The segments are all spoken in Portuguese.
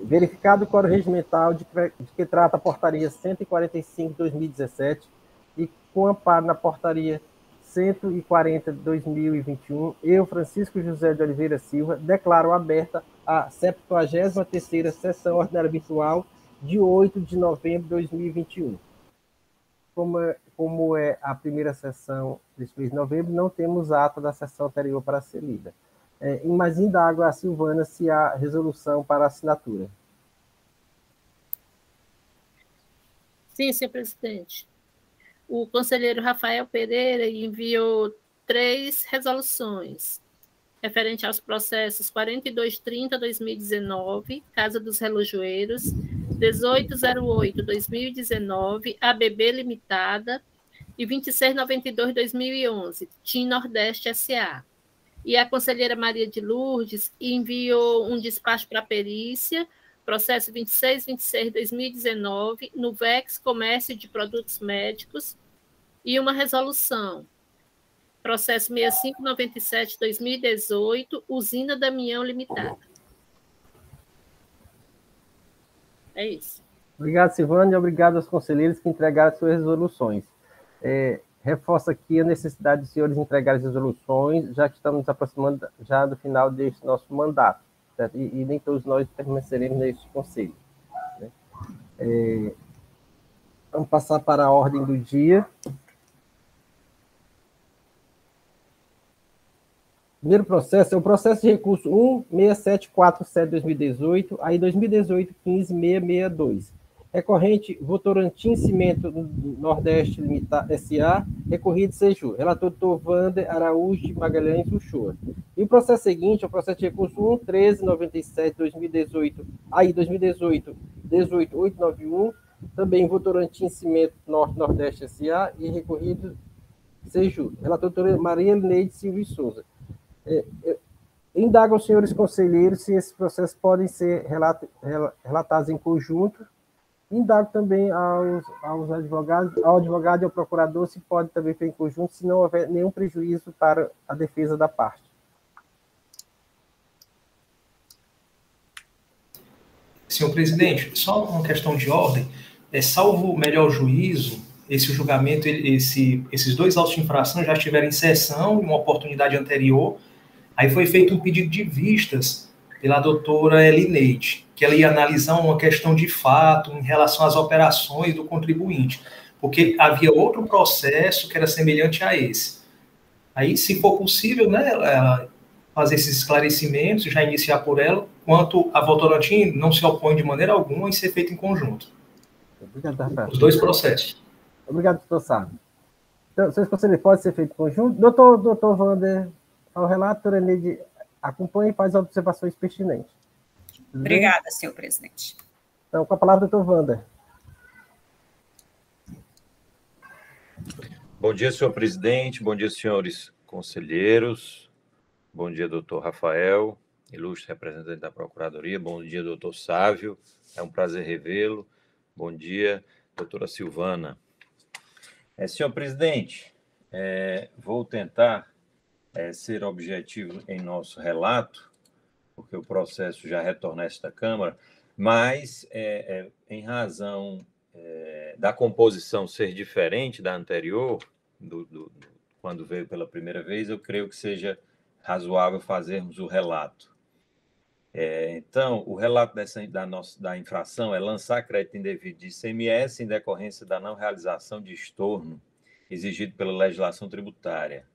verificado o quórum regimental de que trata a portaria 145 de 2017 e com amparo na portaria 140 de 2021, eu, Francisco José de Oliveira Silva, declaro aberta a 73ª sessão ordinária virtual de 8 de novembro de 2021. Como é a primeira sessão deste mês de novembro, não temos ata da sessão anterior para ser lida. Mas indago a Silvana se há resolução para assinatura. Sim, senhor presidente. O conselheiro Rafael Pereira enviou 3 resoluções, referente aos processos 4230-2019, Casa dos Relojoeiros, 1808-2019, ABB Limitada, e 2692-2011, TIM Nordeste S.A. E a conselheira Maria de Lourdes enviou um despacho para a perícia, processo 2626-2019, no VEX Comércio de Produtos Médicos, e uma resolução, processo 6597-2018, Usina Damião Limitada. É isso. Obrigado, Silvana, e obrigado aos conselheiros que entregaram suas resoluções. Reforço aqui a necessidade dos senhores entregarem as resoluções, já que estamos nos aproximando já do final deste nosso mandato, certo? E nem todos nós permaneceremos neste conselho, né? Vamos passar para a ordem do dia. Primeiro processo é o processo de recurso 16747-2018, aí 2018-15-662. Recorrente, Votorantim Cimento Nordeste S.A., recorrido Seju. Relator, Dr. Wander Araújo de Magalhães Uchoa. E o processo seguinte é o processo de recurso 11397-2018, aí 2018-18891, também Votorantim Cimento Nordeste S.A. e recorrido Seju. Relator, doutora Maria Lineide Silva e Souza. Indago aos senhores conselheiros se esses processos podem ser relatados em conjunto. Indago também aos advogados, ao advogado e ao procurador se pode também ser em conjunto, se não houver nenhum prejuízo para a defesa da parte. Senhor presidente, só uma questão de ordem. Salvo o melhor juízo, esse julgamento, esses 2 autos de infração já estiveram em sessão, em uma oportunidade anterior. Aí foi feito um pedido de vistas pela doutora Elineide, que ela ia analisar uma questão de fato em relação às operações do contribuinte, porque havia outro processo que era semelhante a esse. Aí, se for possível, né, ela fazer esses esclarecimentos, já iniciar por ela, quanto a Votorantim não se opõe de maneira alguma em ser feito em conjunto. Obrigado, Rafael. Os 2 processos. Obrigado, doutor Sá. Então, seus conselheiros podem ser feito em conjunto. Doutor Wander, ao relato, doutora Elineide acompanha e faz observações pertinentes. Obrigada, senhor presidente. Então, com a palavra, doutor Wander. Bom dia, senhor presidente. Bom dia, senhores conselheiros. Bom dia, doutor Rafael, ilustre representante da Procuradoria. Bom dia, doutor Sávio. É um prazer revê-lo. Bom dia, doutora Silvana. Senhor presidente, vou tentar ser objetivo em nosso relato, porque o processo já retorna a esta Câmara, mas em razão da composição ser diferente da anterior, quando veio pela primeira vez, eu creio que seja razoável fazermos o relato. Então, o relato da infração é lançar crédito indevido de ICMS em decorrência da não realização de estorno exigido pela legislação tributária,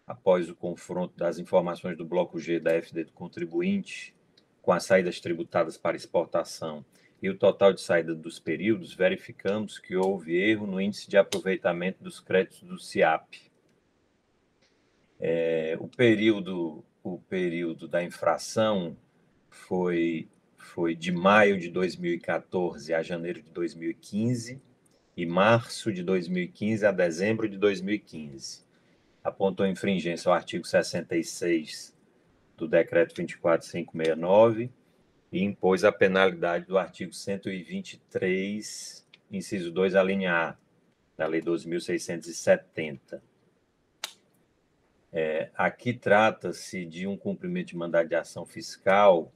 após o confronto das informações do bloco G da FD do contribuinte com as saídas tributadas para exportação e o total de saída dos períodos, verificamos que houve erro no índice de aproveitamento dos créditos do CIAP. O período da infração foi de maio de 2014 a janeiro de 2015 e março de 2015 a dezembro de 2015. Apontou infringência ao artigo 66 do Decreto 24569 e impôs a penalidade do artigo 123, inciso 2, a linha A, da Lei 12.670. Aqui trata-se de um cumprimento de mandado de ação fiscal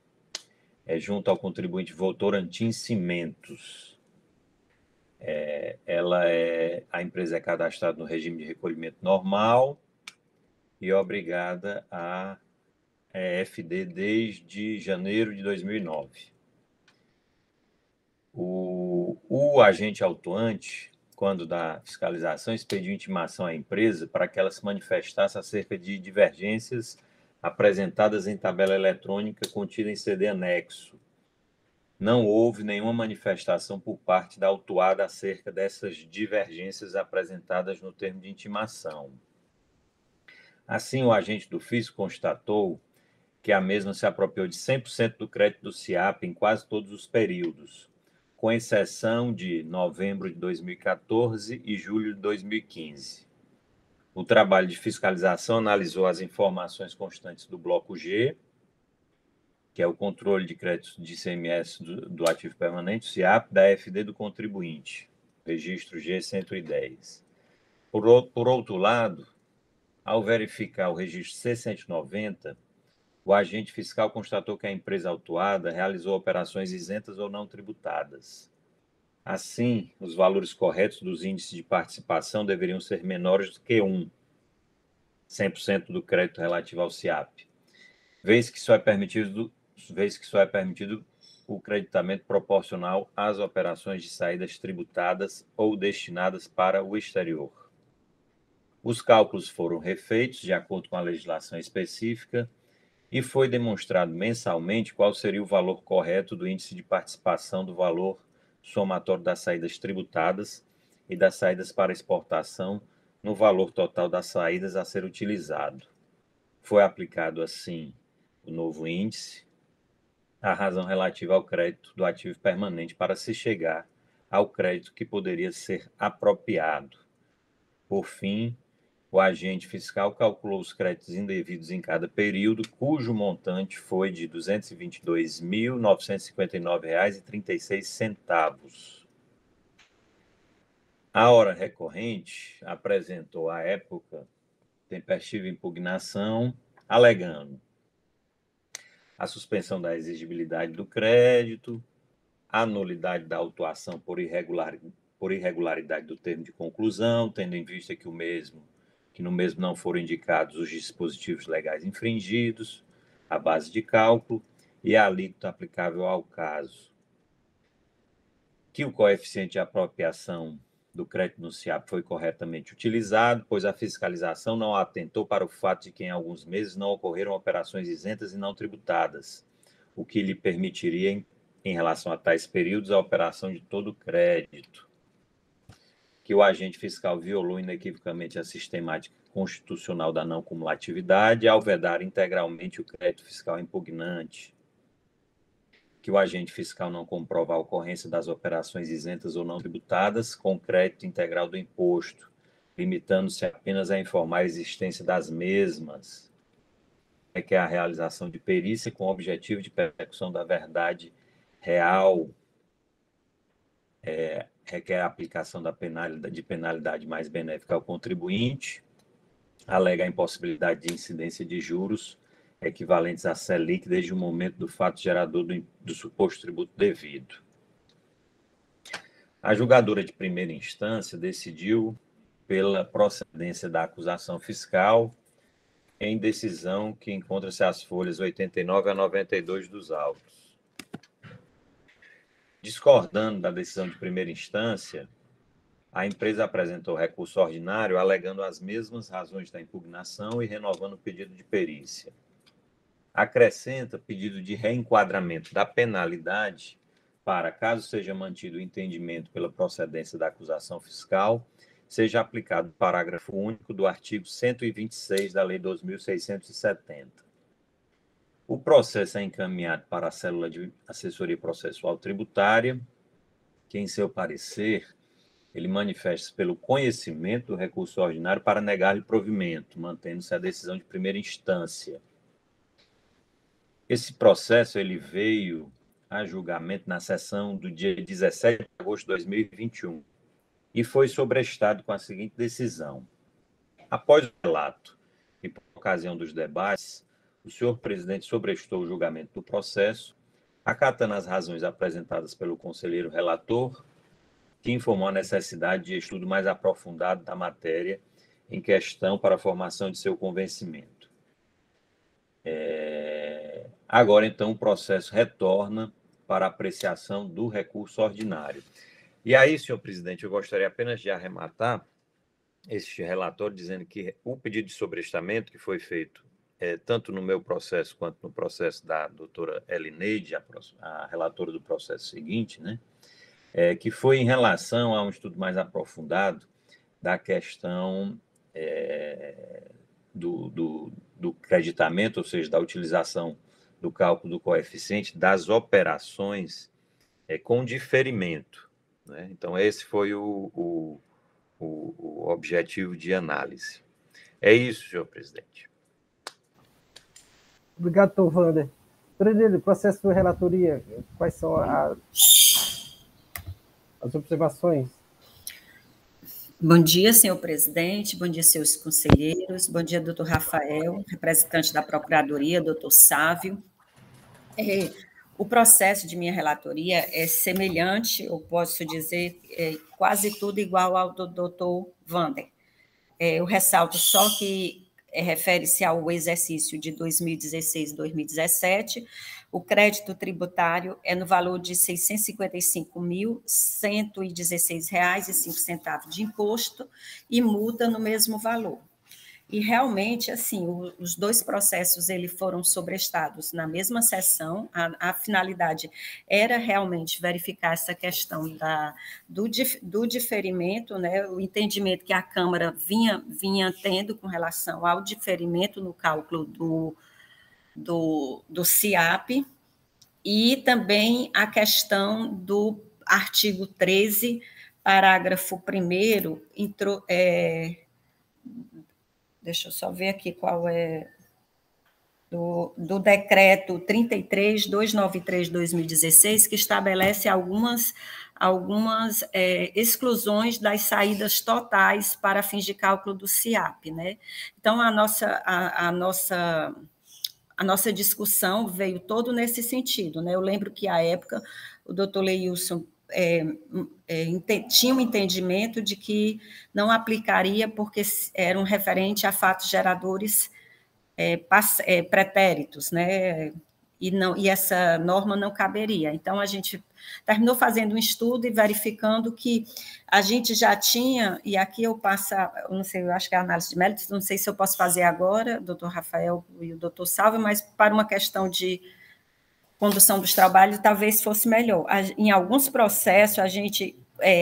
junto ao contribuinte Votorantim Cimentos. A empresa é cadastrada no regime de recolhimento normal e obrigada a EFD desde janeiro de 2009. O agente autuante, quando da fiscalização, expediu intimação à empresa para que ela se manifestasse acerca de divergências apresentadas em tabela eletrônica contida em CD anexo. Não houve nenhuma manifestação por parte da autuada acerca dessas divergências apresentadas no termo de intimação. Assim, o agente do fisco constatou que a mesma se apropriou de 100% do crédito do SIAP em quase todos os períodos, com exceção de novembro de 2014 e julho de 2015. O trabalho de fiscalização analisou as informações constantes do bloco G, que é o controle de créditos de ICMS do ativo permanente, SIAP, da FD do contribuinte, registro G110. Por outro lado, ao verificar o registro C190, o agente fiscal constatou que a empresa autuada realizou operações isentas ou não tributadas. Assim, os valores corretos dos índices de participação deveriam ser menores do que 100% do crédito relativo ao SIAP, vez que só é permitido o creditamento proporcional às operações de saídas tributadas ou destinadas para o exterior. Os cálculos foram refeitos de acordo com a legislação específica e foi demonstrado mensalmente qual seria o valor correto do índice de participação do valor somatório das saídas tributadas e das saídas para exportação no valor total das saídas a ser utilizado. Foi aplicado, assim, o novo índice, a razão relativa ao crédito do ativo permanente para se chegar ao crédito que poderia ser apropriado. Por fim, o agente fiscal calculou os créditos indevidos em cada período, cujo montante foi de R$ 222.959,36. A hora recorrente apresentou à época tempestiva impugnação, alegando a suspensão da exigibilidade do crédito, a nulidade da autuação por irregularidade do termo de conclusão, tendo em vista que no mesmo não foram indicados os dispositivos legais infringidos, a base de cálculo e a alíquota aplicável ao caso. Que o coeficiente de apropriação do crédito no SIAP foi corretamente utilizado, pois a fiscalização não atentou para o fato de que em alguns meses não ocorreram operações isentas e não tributadas, o que lhe permitiria, em relação a tais períodos, a operação de todo o crédito. Que o agente fiscal violou inequivocamente a sistemática constitucional da não cumulatividade ao vedar integralmente o crédito fiscal impugnante. Que o agente fiscal não comprova a ocorrência das operações isentas ou não tributadas com crédito integral do imposto, limitando-se apenas a informar a existência das mesmas, que é a realização de perícia com o objetivo de persecução da verdade real, requer a aplicação de penalidade mais benéfica ao contribuinte, alega a impossibilidade de incidência de juros equivalentes à Selic desde o momento do fato gerador do suposto tributo devido. A julgadora de primeira instância decidiu pela procedência da acusação fiscal em decisão que encontra-se às folhas 89 a 92 dos autos. Discordando da decisão de primeira instância, a empresa apresentou recurso ordinário alegando as mesmas razões da impugnação e renovando o pedido de perícia. Acrescenta pedido de reenquadramento da penalidade para, caso seja mantido o entendimento pela procedência da acusação fiscal, seja aplicado o parágrafo único do artigo 126 da Lei 2.670. O processo é encaminhado para a célula de assessoria processual tributária, que, em seu parecer, ele manifesta pelo conhecimento do recurso ordinário para negar-lhe provimento, mantendo-se a decisão de primeira instância. Esse processo ele veio a julgamento na sessão do dia 17 de agosto de 2021 e foi sobrestado com a seguinte decisão. Após o relato e por ocasião dos debates, o senhor presidente sobrestou o julgamento do processo, Acatando as razões apresentadas pelo conselheiro relator, que informou a necessidade de estudo mais aprofundado da matéria em questão para a formação de seu convencimento. Agora, então, o processo retorna para apreciação do recurso ordinário. E aí, senhor presidente, eu gostaria apenas de arrematar este relatório dizendo que o pedido de sobrestamento que foi feito tanto no meu processo quanto no processo da doutora Elineide, a relatora do processo seguinte, né, que foi em relação a um estudo mais aprofundado da questão do creditamento, ou seja, da utilização do cálculo do coeficiente das operações com diferimento, né? Então, esse foi o objetivo de análise. É isso, senhor presidente. Obrigado, doutor Wander. Presidente, processo de relatoria, quais são as observações? Bom dia, senhor presidente, bom dia, senhores conselheiros, bom dia, doutor Rafael, representante da Procuradoria, doutor Sávio. O processo de minha relatoria é semelhante, ou posso dizer, quase tudo igual ao do doutor Wander. Eu ressalto só que refere-se ao exercício de 2016 e 2017, o crédito tributário é no valor de R$ 655.116,05 de imposto e multa no mesmo valor. E realmente, assim, os dois processos eles foram sobrestados na mesma sessão. A finalidade era realmente verificar essa questão do diferimento, né, o entendimento que a Câmara vinha tendo com relação ao diferimento no cálculo do CIAP, e também a questão do artigo 13, parágrafo 1º, deixa eu só ver aqui qual é, do decreto 33.293/2016, que estabelece algumas exclusões das saídas totais para fins de cálculo do CIAP, né? Então, a nossa discussão veio todo nesse sentido, né? Eu lembro que, à época, o doutor Leilson tinha um entendimento de que não aplicaria porque eram referente a fatos geradores pretéritos, né? E essa norma não caberia. Então, a gente terminou fazendo um estudo e verificando que a gente já tinha, e aqui eu passo, eu não sei, eu acho que é a análise de méritos, não sei se eu posso fazer agora, doutor Rafael e o doutor Salve, mas para uma questão de condução dos trabalhos, talvez fosse melhor. Em alguns processos, a gente,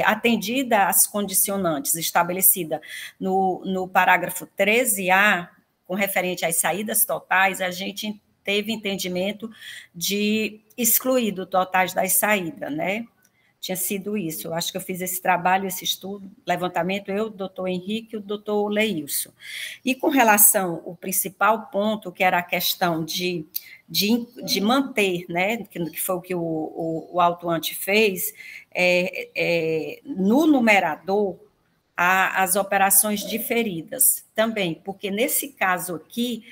atendida às condicionantes estabelecidas no parágrafo 13A, com referente às saídas totais, a gente teve entendimento de excluir do totais das saídas, né? Tinha sido isso. Eu acho que eu fiz esse trabalho, esse estudo, levantamento, eu, o doutor Henrique e o doutor Leilson. E com relação ao principal ponto, que era a questão de manter, né, que foi o que o autuante fez, no numerador, as operações diferidas também, porque nesse caso aqui,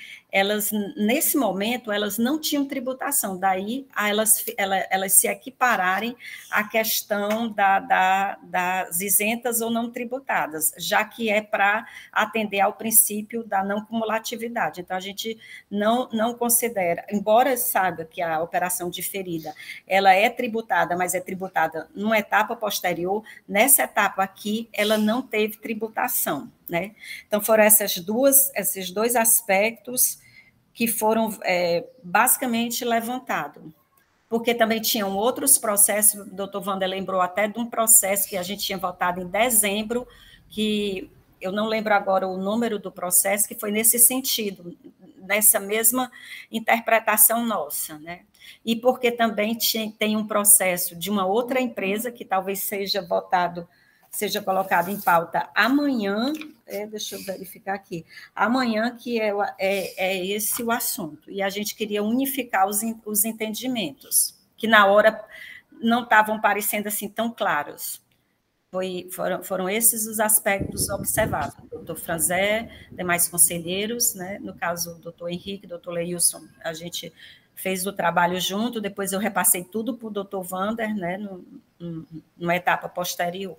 nesse momento, elas não tinham tributação, daí elas se equipararem à questão das isentas ou não tributadas, já que é para atender ao princípio da não cumulatividade. Então, a gente não considera, embora saiba que a operação diferida, ela é tributada, mas é tributada numa etapa posterior, nessa etapa aqui, ela não teve tributação, né? Então, foram esses dois aspectos que foram basicamente levantados. Porque também tinham outros processos, o doutor Wander lembrou até de um processo que a gente tinha votado em dezembro, que eu não lembro agora o número do processo, que foi nesse sentido, nessa mesma interpretação nossa, né? E porque também tem um processo de uma outra empresa, que talvez seja colocado em pauta amanhã, deixa eu verificar aqui, amanhã que é esse o assunto, e a gente queria unificar os entendimentos, que na hora não estavam parecendo assim tão claros. Foram esses os aspectos observados. Doutor Franzé, demais conselheiros, né? No caso, doutor Henrique, doutor Leilson, a gente fez o trabalho junto, depois eu repassei tudo para o doutor Wander, né, numa etapa posterior.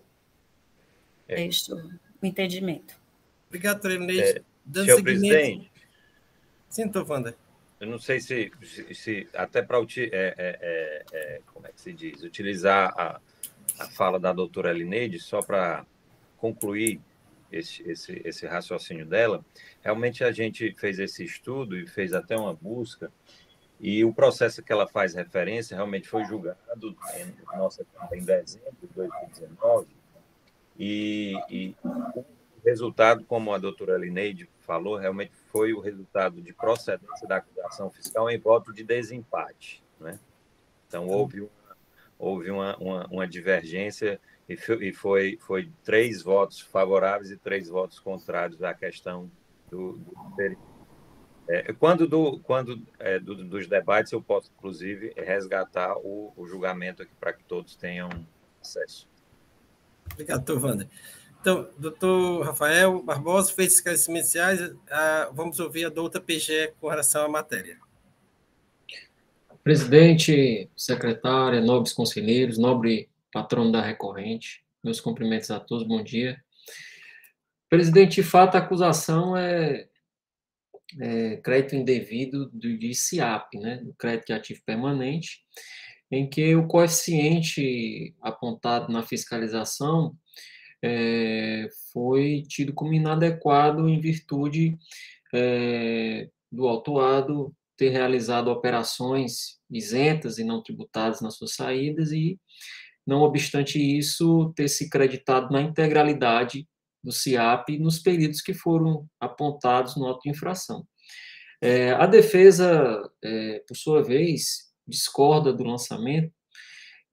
É isso, o entendimento. Obrigado, doutora Elineide. Dando senhor seguimento... presidente. Sim, doutor Wander. Eu não sei se até para como é que se diz, utilizar a fala da doutora Elineide, só para concluir esse raciocínio dela, realmente a gente fez esse estudo e fez até uma busca, e o processo que ela faz referência realmente foi julgado em dezembro de 2019, e o resultado, como a doutora Elineide falou, realmente foi o resultado de procedência da acusação fiscal em voto de desempate, né? Então, houve uma divergência e foi 3 votos favoráveis e 3 votos contrários à questão do período. Dos debates, eu posso, inclusive, resgatar o julgamento aqui para que todos tenham acesso. Obrigado, doutor Wander. Então, doutor Rafael Barbosa fez esclarecimentos iniciais. Vamos ouvir a doutora PGE com relação à matéria. Presidente, secretária, nobres conselheiros, nobre patrono da recorrente, meus cumprimentos a todos, bom dia. Presidente, de fato, a acusação é crédito indevido de SIAP, né, do crédito de ativo permanente, em que o coeficiente apontado na fiscalização foi tido como inadequado em virtude do autuado ter realizado operações isentas e não tributadas nas suas saídas e, não obstante isso, ter se creditado na integralidade do SIAP nos períodos que foram apontados no auto de infração. A defesa, por sua vez, discorda do lançamento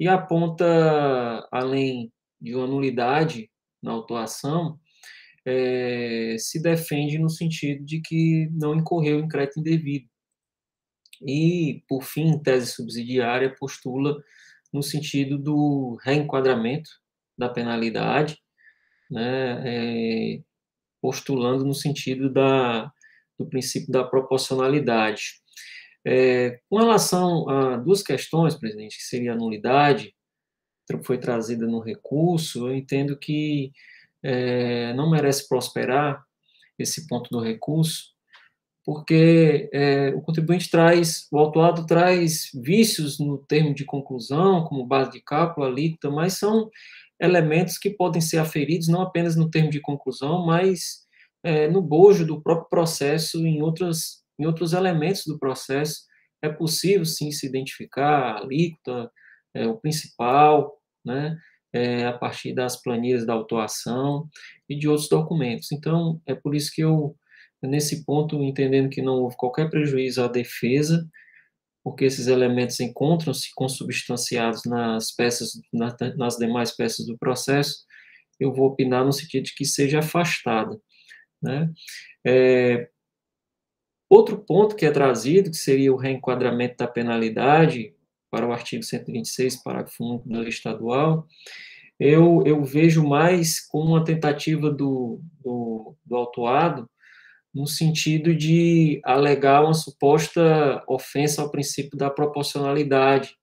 e aponta, além de uma nulidade na autuação, se defende no sentido de que não incorreu em crédito indevido. E, por fim, tese subsidiária postula no sentido do reenquadramento da penalidade, né, postulando no sentido do princípio da proporcionalidade. Com relação a 2 questões, presidente, que seria a nulidade, foi trazida no recurso, eu entendo que não merece prosperar esse ponto do recurso, porque o autuado traz vícios no termo de conclusão, como base de cálculo, alíquota, mas são elementos que podem ser aferidos não apenas no termo de conclusão, mas no bojo do próprio processo, em outros elementos do processo, é possível, sim, se identificar a alíquota, o principal, né, a partir das planilhas da autuação e de outros documentos. Então, é por isso que eu, nesse ponto, entendendo que não houve qualquer prejuízo à defesa, porque esses elementos encontram-se consubstanciados nas demais peças do processo, eu vou opinar no sentido de que seja afastada, né? Outro ponto que é trazido, que seria o reenquadramento da penalidade para o artigo 126, parágrafo único da lei estadual, eu vejo mais como uma tentativa do autuado no sentido de alegar uma suposta ofensa ao princípio da proporcionalidade.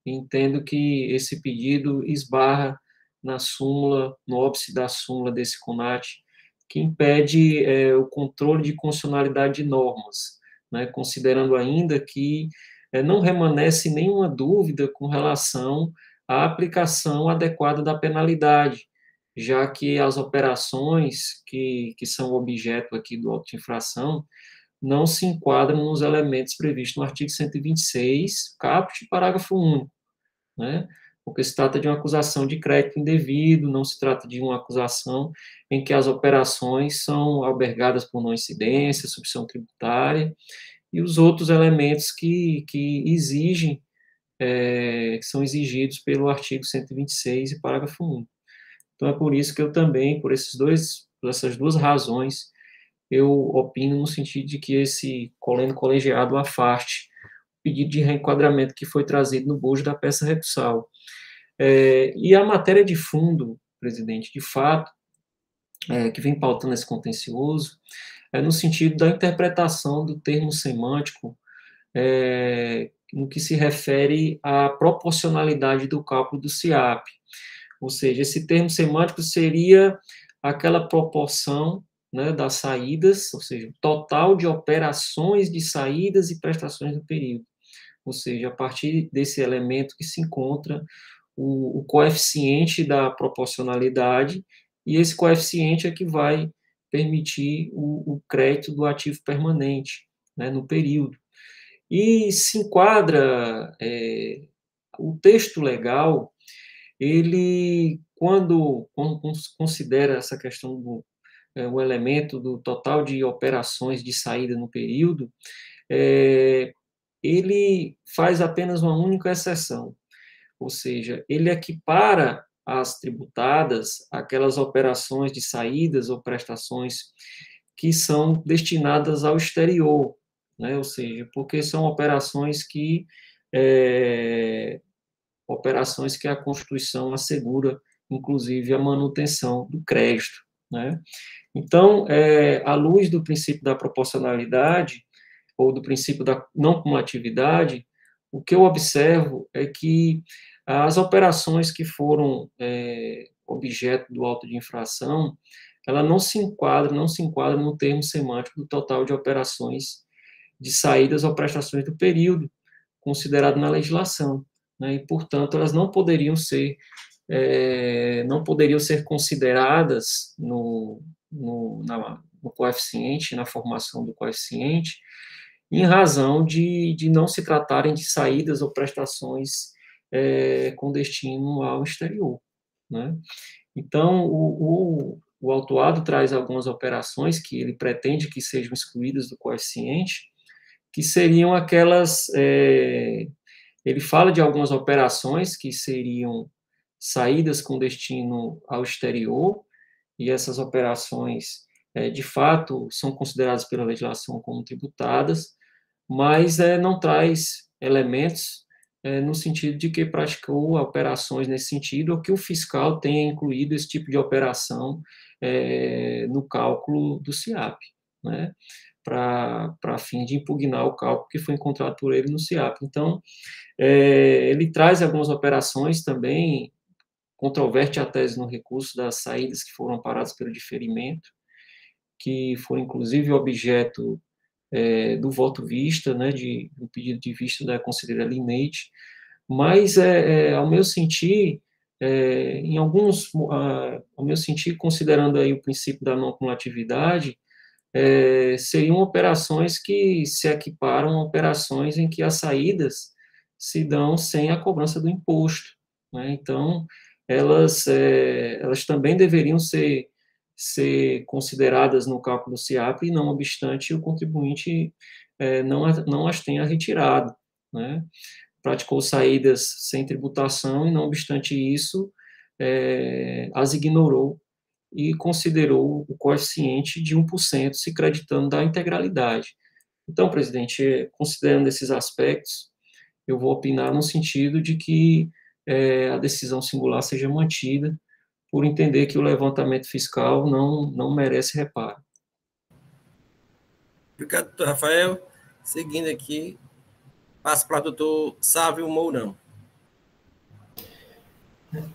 Entendo que esse pedido esbarra na súmula, no óbice da súmula desse CONAT, que impede o controle de constitucionalidade de normas, né, considerando ainda que não remanesce nenhuma dúvida com relação à aplicação adequada da penalidade, já que as operações que são objeto aqui do auto de infração não se enquadram nos elementos previstos no artigo 126, caput, parágrafo único, né? Porque se trata de uma acusação de crédito indevido, não se trata de uma acusação em que as operações são albergadas por não incidência, substituição tributária, e os outros elementos que exigem, que são exigidos pelo artigo 126 e parágrafo único. Então, é por isso que eu também, por essas 2 razões, eu opino no sentido de que esse colendo colegiado afaste o pedido de reenquadramento que foi trazido no bojo da peça recursal. E a matéria de fundo, presidente, de fato, que vem pautando esse contencioso, no sentido da interpretação do termo semântico no que se refere à proporcionalidade do cálculo do SIAP. Ou seja, esse termo semântico seria aquela proporção, né, das saídas, ou seja, o total de operações de saídas e prestações do período. Ou seja, a partir desse elemento que se encontra o coeficiente da proporcionalidade, e esse coeficiente é que vai permitir o crédito do ativo permanente, né, no período. E se enquadra o texto legal, ele, quando considera essa questão do o elemento do total de operações de saída no período, ele faz apenas uma única exceção, ou seja, ele equipara as tributadas aquelas operações de saídas ou prestações que são destinadas ao exterior, né? Ou seja, porque são operações que a Constituição assegura, inclusive, a manutenção do crédito, né? Então, à luz do princípio da proporcionalidade, ou do princípio da não cumulatividade, o que eu observo é que as operações que foram objeto do auto de infração, ela não se enquadra no termo semântico do total de operações de saídas ou prestações do período, considerado na legislação, né? E, portanto, elas não poderiam ser consideradas no coeficiente, na formação do coeficiente, em razão de não se tratarem de saídas ou prestações com destino ao exterior, né? Então, o autuado traz algumas operações que ele pretende que sejam excluídas do coeficiente, que seriam aquelas... ele fala de algumas operações que seriam saídas com destino ao exterior, e essas operações, de fato, são consideradas pela legislação como tributadas, mas não traz elementos no sentido de que praticou operações nesse sentido, ou que o fiscal tenha incluído esse tipo de operação no cálculo do SIAP, né? Para fim de impugnar o cálculo que foi encontrado por ele no SIAP. Então, ele traz algumas operações também, controverte a tese no recurso das saídas que foram amparadas pelo diferimento, que foram, inclusive, objeto do voto vista, né, do pedido de vista da conselheira Lineide, mas, ao meu sentir, considerando aí o princípio da não cumulatividade, seriam operações que se equiparam a operações em que as saídas se dão sem a cobrança do imposto, né? Então, elas também deveriam ser consideradas no cálculo do SIAP, e, não obstante, o contribuinte não as tenha retirado, né? Praticou saídas sem tributação e, não obstante isso, as ignorou e considerou o coeficiente de 1%, se creditando da integralidade. Então, presidente, considerando esses aspectos, eu vou opinar no sentido de que a decisão singular seja mantida, por entender que o levantamento fiscal não merece reparo. Obrigado, doutor Rafael. Seguindo aqui, passo para o doutor Sávio Mourão.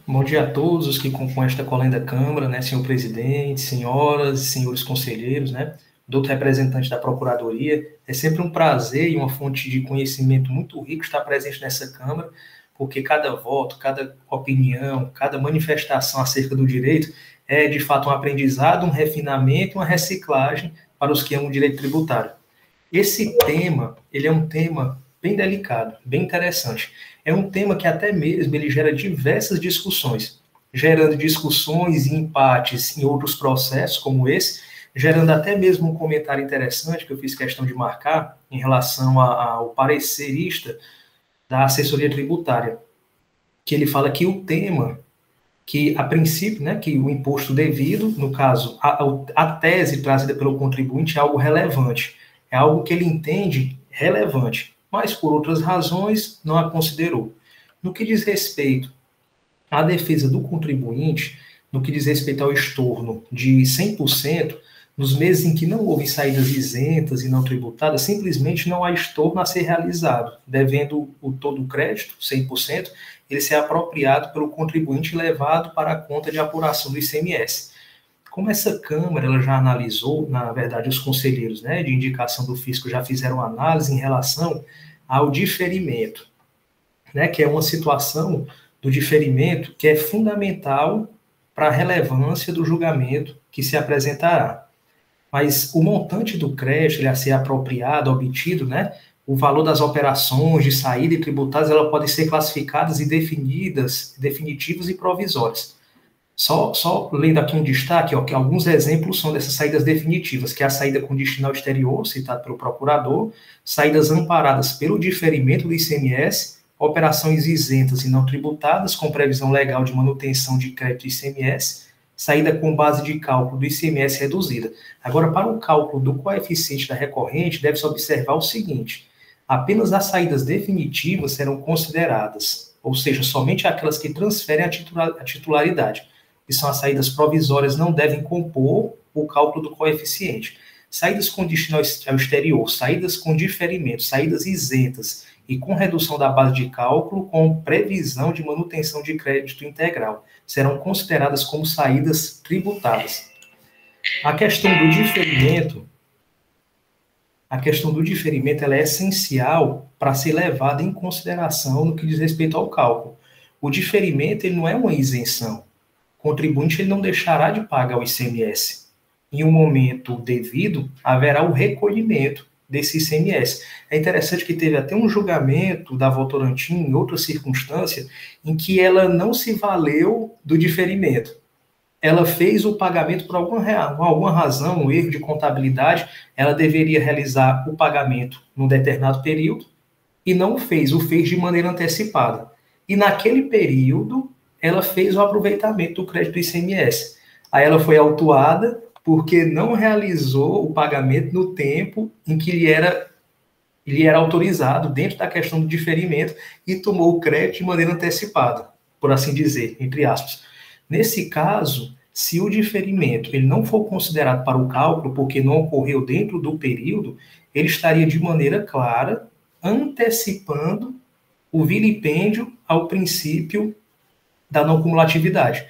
Bom dia a todos os que compõem esta colenda Câmara, né, senhor presidente, senhoras e senhores conselheiros, né, doutor representante da Procuradoria. É sempre um prazer e uma fonte de conhecimento muito rico estar presente nessa Câmara, porque cada voto, cada opinião, cada manifestação acerca do direito é, de fato, um aprendizado, um refinamento, uma reciclagem para os que amam o direito tributário. Esse tema, ele é um tema bem delicado, bem interessante. É um tema que até mesmo ele gera diversas discussões, gerando discussões e empates em outros processos, como esse, gerando até mesmo um comentário interessante que eu fiz questão de marcar em relação ao parecerista da assessoria tributária, que ele fala que o tema, que a princípio, né, que o imposto devido, no caso, a tese trazida pelo contribuinte é algo relevante, é algo que ele entende relevante, mas por outras razões não a considerou. No que diz respeito à defesa do contribuinte, no que diz respeito ao estorno de 100%, nos meses em que não houve saídas isentas e não tributadas, simplesmente não há estorno a ser realizado, devendo o todo o crédito, 100%, ele ser apropriado pelo contribuinte e levado para a conta de apuração do ICMS. Como essa Câmara ela já analisou, na verdade, os conselheiros, né, de indicação do fisco já fizeram análise em relação ao diferimento, né, que é uma situação do diferimento que é fundamental para a relevância do julgamento que se apresentará. Mas o montante do crédito, ele a ser apropriado, obtido, né, o valor das operações de saída e tributadas, ela pode ser classificadas e definidas, definitivas e provisórias. Só lendo aqui um destaque, ó, que alguns exemplos são dessas saídas definitivas, que é a saída com destino ao exterior, citado pelo procurador, saídas amparadas pelo diferimento do ICMS, operações isentas e não tributadas, com previsão legal de manutenção de crédito do ICMS, saída com base de cálculo do ICMS reduzida. Agora, para o cálculo do coeficiente da recorrente, deve-se observar o seguinte: apenas as saídas definitivas serão consideradas, ou seja, somente aquelas que transferem a titularidade, que são as saídas provisórias, não devem compor o cálculo do coeficiente. Saídas com destino ao exterior, saídas com diferimento, saídas isentas e com redução da base de cálculo, com previsão de manutenção de crédito integral, serão consideradas como saídas tributadas. A questão do diferimento ela é essencial para ser levada em consideração no que diz respeito ao cálculo. O diferimento ele não é uma isenção. O contribuinte ele não deixará de pagar o ICMS. Em um momento devido, haverá o recolhimento desse ICMS. É interessante que teve até um julgamento da Votorantim, em outra circunstância, em que ela não se valeu do diferimento. Ela fez o pagamento por alguma razão, um erro de contabilidade, ela deveria realizar o pagamento num determinado período e não fez, o fez de maneira antecipada. E naquele período, ela fez o aproveitamento do crédito do ICMS. Aí ela foi autuada porque não realizou o pagamento no tempo em que lhe era autorizado, dentro da questão do diferimento, e tomou o crédito de maneira antecipada, por assim dizer, entre aspas. Nesse caso, se o diferimento ele não for considerado para o cálculo, porque não ocorreu dentro do período, ele estaria de maneira clara antecipando o vilipêndio ao princípio da não cumulatividade,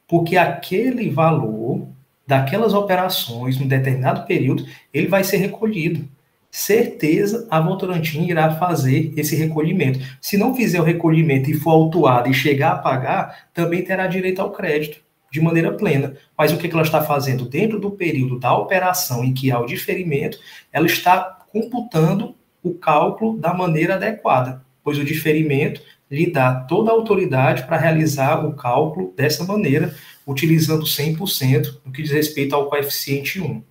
porque aquele valor daquelas operações, num determinado período, ele vai ser recolhido. Certeza, a Votorantim irá fazer esse recolhimento. Se não fizer o recolhimento e for autuada e chegar a pagar, também terá direito ao crédito, de maneira plena. Mas o que ela está fazendo? Dentro do período da operação em que há o diferimento, ela está computando o cálculo da maneira adequada, pois o diferimento lhe dá toda a autoridade para realizar o cálculo dessa maneira, utilizando 100% no que diz respeito ao coeficiente 1.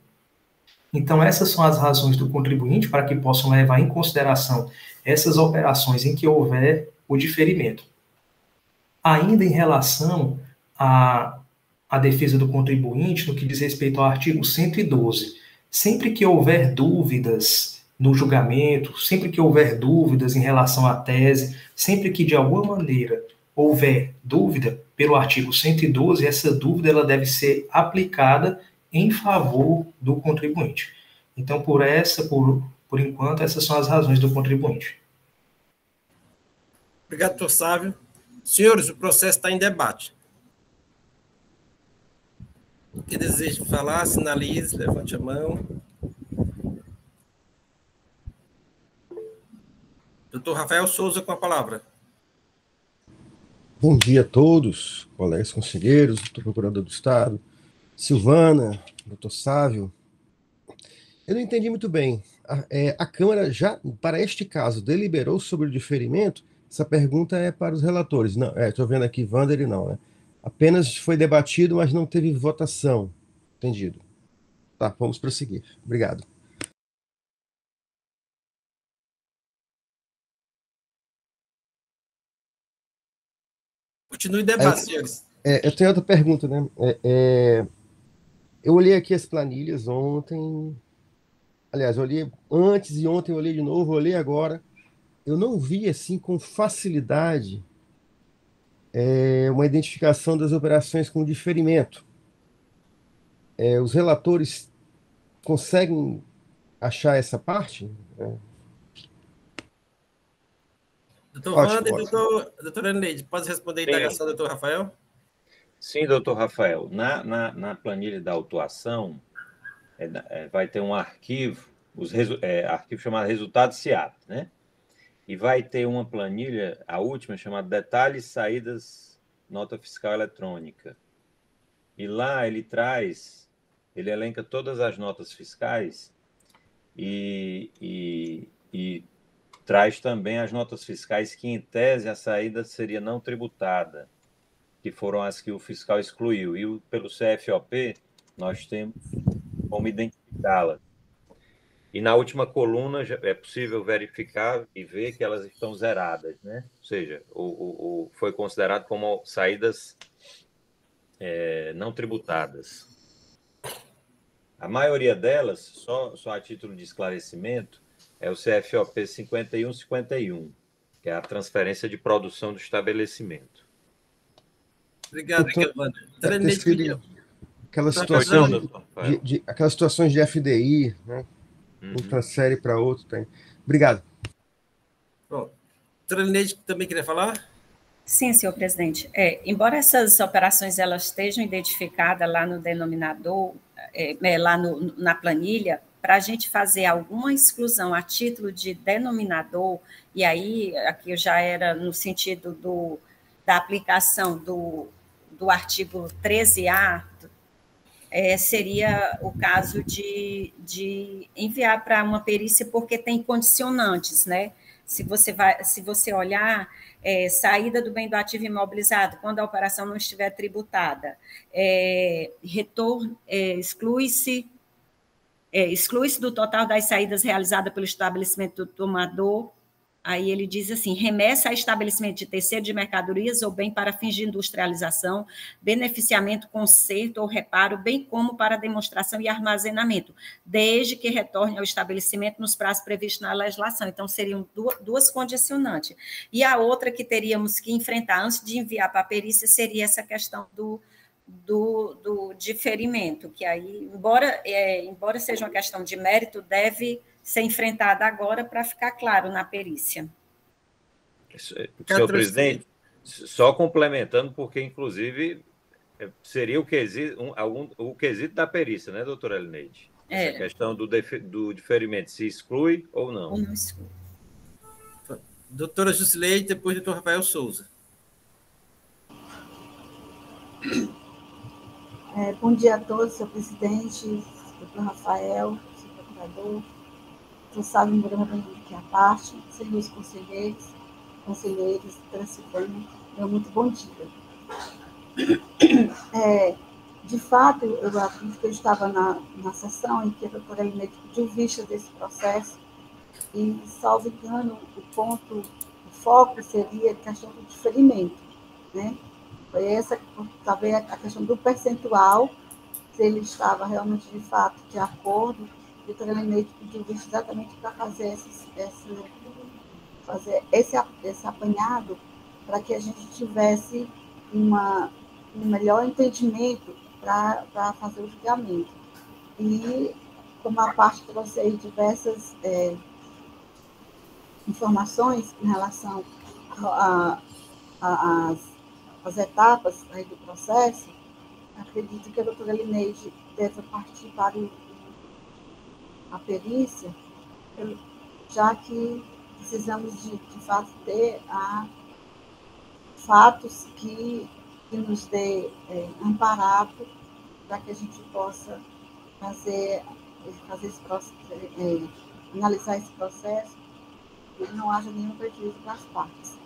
Então, essas são as razões do contribuinte para que possam levar em consideração essas operações em que houver o diferimento. Ainda em relação à defesa do contribuinte, no que diz respeito ao artigo 112, sempre que houver dúvidas no julgamento, sempre que houver dúvidas em relação à tese, sempre que de alguma maneira houver dúvida, pelo artigo 112, essa dúvida ela deve ser aplicada em favor do contribuinte. Então, por enquanto, essas são as razões do contribuinte. Obrigado, doutor Sávio. Senhores, o processo está em debate. Quem deseja falar, sinalize, levante a mão. Doutor Rafael Souza, com a palavra. Bom dia a todos, colegas conselheiros, doutor Procurador do Estado, Silvana, doutor Sávio. Eu não entendi muito bem. A Câmara já, para este caso, deliberou sobre o diferimento? Essa pergunta é para os relatores. Não, estou vendo aqui, Wander e não, né? Apenas foi debatido, mas não teve votação. Entendido. Tá, vamos prosseguir. Obrigado. Continue o debate, senhores. Eu tenho outra pergunta, né? Eu olhei aqui as planilhas ontem. Aliás, eu olhei antes e ontem eu olhei de novo, eu olhei agora. Eu não vi, assim, com facilidade uma identificação das operações com diferimento. Os relatores conseguem achar essa parte? Doutor Wander e doutora Neide, pode responder a indagação do doutor Rafael? Sim, doutor Rafael. Na planilha da autuação, vai ter um arquivo, arquivo chamado resultado SIAP, né? E vai ter uma planilha, a última, chamada Detalhes, Saídas, Nota Fiscal Eletrônica. E lá ele elenca todas as notas fiscais e traz também as notas fiscais que, em tese, a saída seria não tributada, que foram as que o fiscal excluiu. E pelo CFOP, nós temos como identificá-las. E na última coluna é possível verificar e ver que elas estão zeradas, né? Ou seja, foi considerado como saídas não tributadas. A maioria delas, só a título de esclarecimento, é o CFOP 5151, que é a transferência de produção do estabelecimento. Obrigado, aquelas situações de FDI, né? Um transfere para outro. Tem. Obrigado. Bom, doutora Neide também queria falar? Sim, senhor presidente. Embora essas operações elas estejam identificadas lá no denominador, lá na planilha, para a gente fazer alguma exclusão a título de denominador, e aí aqui já era no sentido da aplicação do artigo 13A, seria o caso de enviar para uma perícia, porque tem condicionantes, né? Se você olhar, saída do bem do ativo imobilizado, quando a operação não estiver tributada, retorno, exclui-se do total das saídas realizadas pelo estabelecimento do tomador. Aí ele diz assim: remessa a estabelecimento de terceiro de mercadorias ou bem para fins de industrialização, beneficiamento, conserto ou reparo, bem como para demonstração e armazenamento, desde que retorne ao estabelecimento nos prazos previstos na legislação. Então, seriam duas condicionantes. E a outra que teríamos que enfrentar antes de enviar para a perícia seria essa questão do diferimento, que aí, embora seja uma questão de mérito, deve ser enfrentada agora para ficar claro na perícia. Senhor presidente, só complementando, porque, inclusive, seria o quesito da perícia, né, doutora Elineide? Essa questão do diferimento, se exclui ou não? Ou não exclui. Doutora Jusileide, depois doutor Rafael Souza. Bom dia a todos, senhor presidente, doutor Rafael, senhor procurador, doutor Sávio Moura, aqui à parte, senhores conselheiros, doutora Silvânia, meu muito bom dia. De fato, eu acredito que eu estava na sessão em que a doutora Elineide pediu vista desse processo e, salvo engano, o foco seria a questão do diferimento, né? Foi essa, talvez, a questão do percentual, se ele estava realmente, de fato, de acordo. A doutora Elineide pediu isso exatamente para fazer esse apanhado, para que a gente tivesse um melhor entendimento para fazer o julgamento. E, como a parte trouxe aí diversas informações em relação às etapas aí do processo, acredito que a doutora Elineide deve partir para a perícia, já que precisamos de fato ter fatos que nos dê amparado para que a gente possa analisar esse processo e não haja nenhum prejuízo para as partes.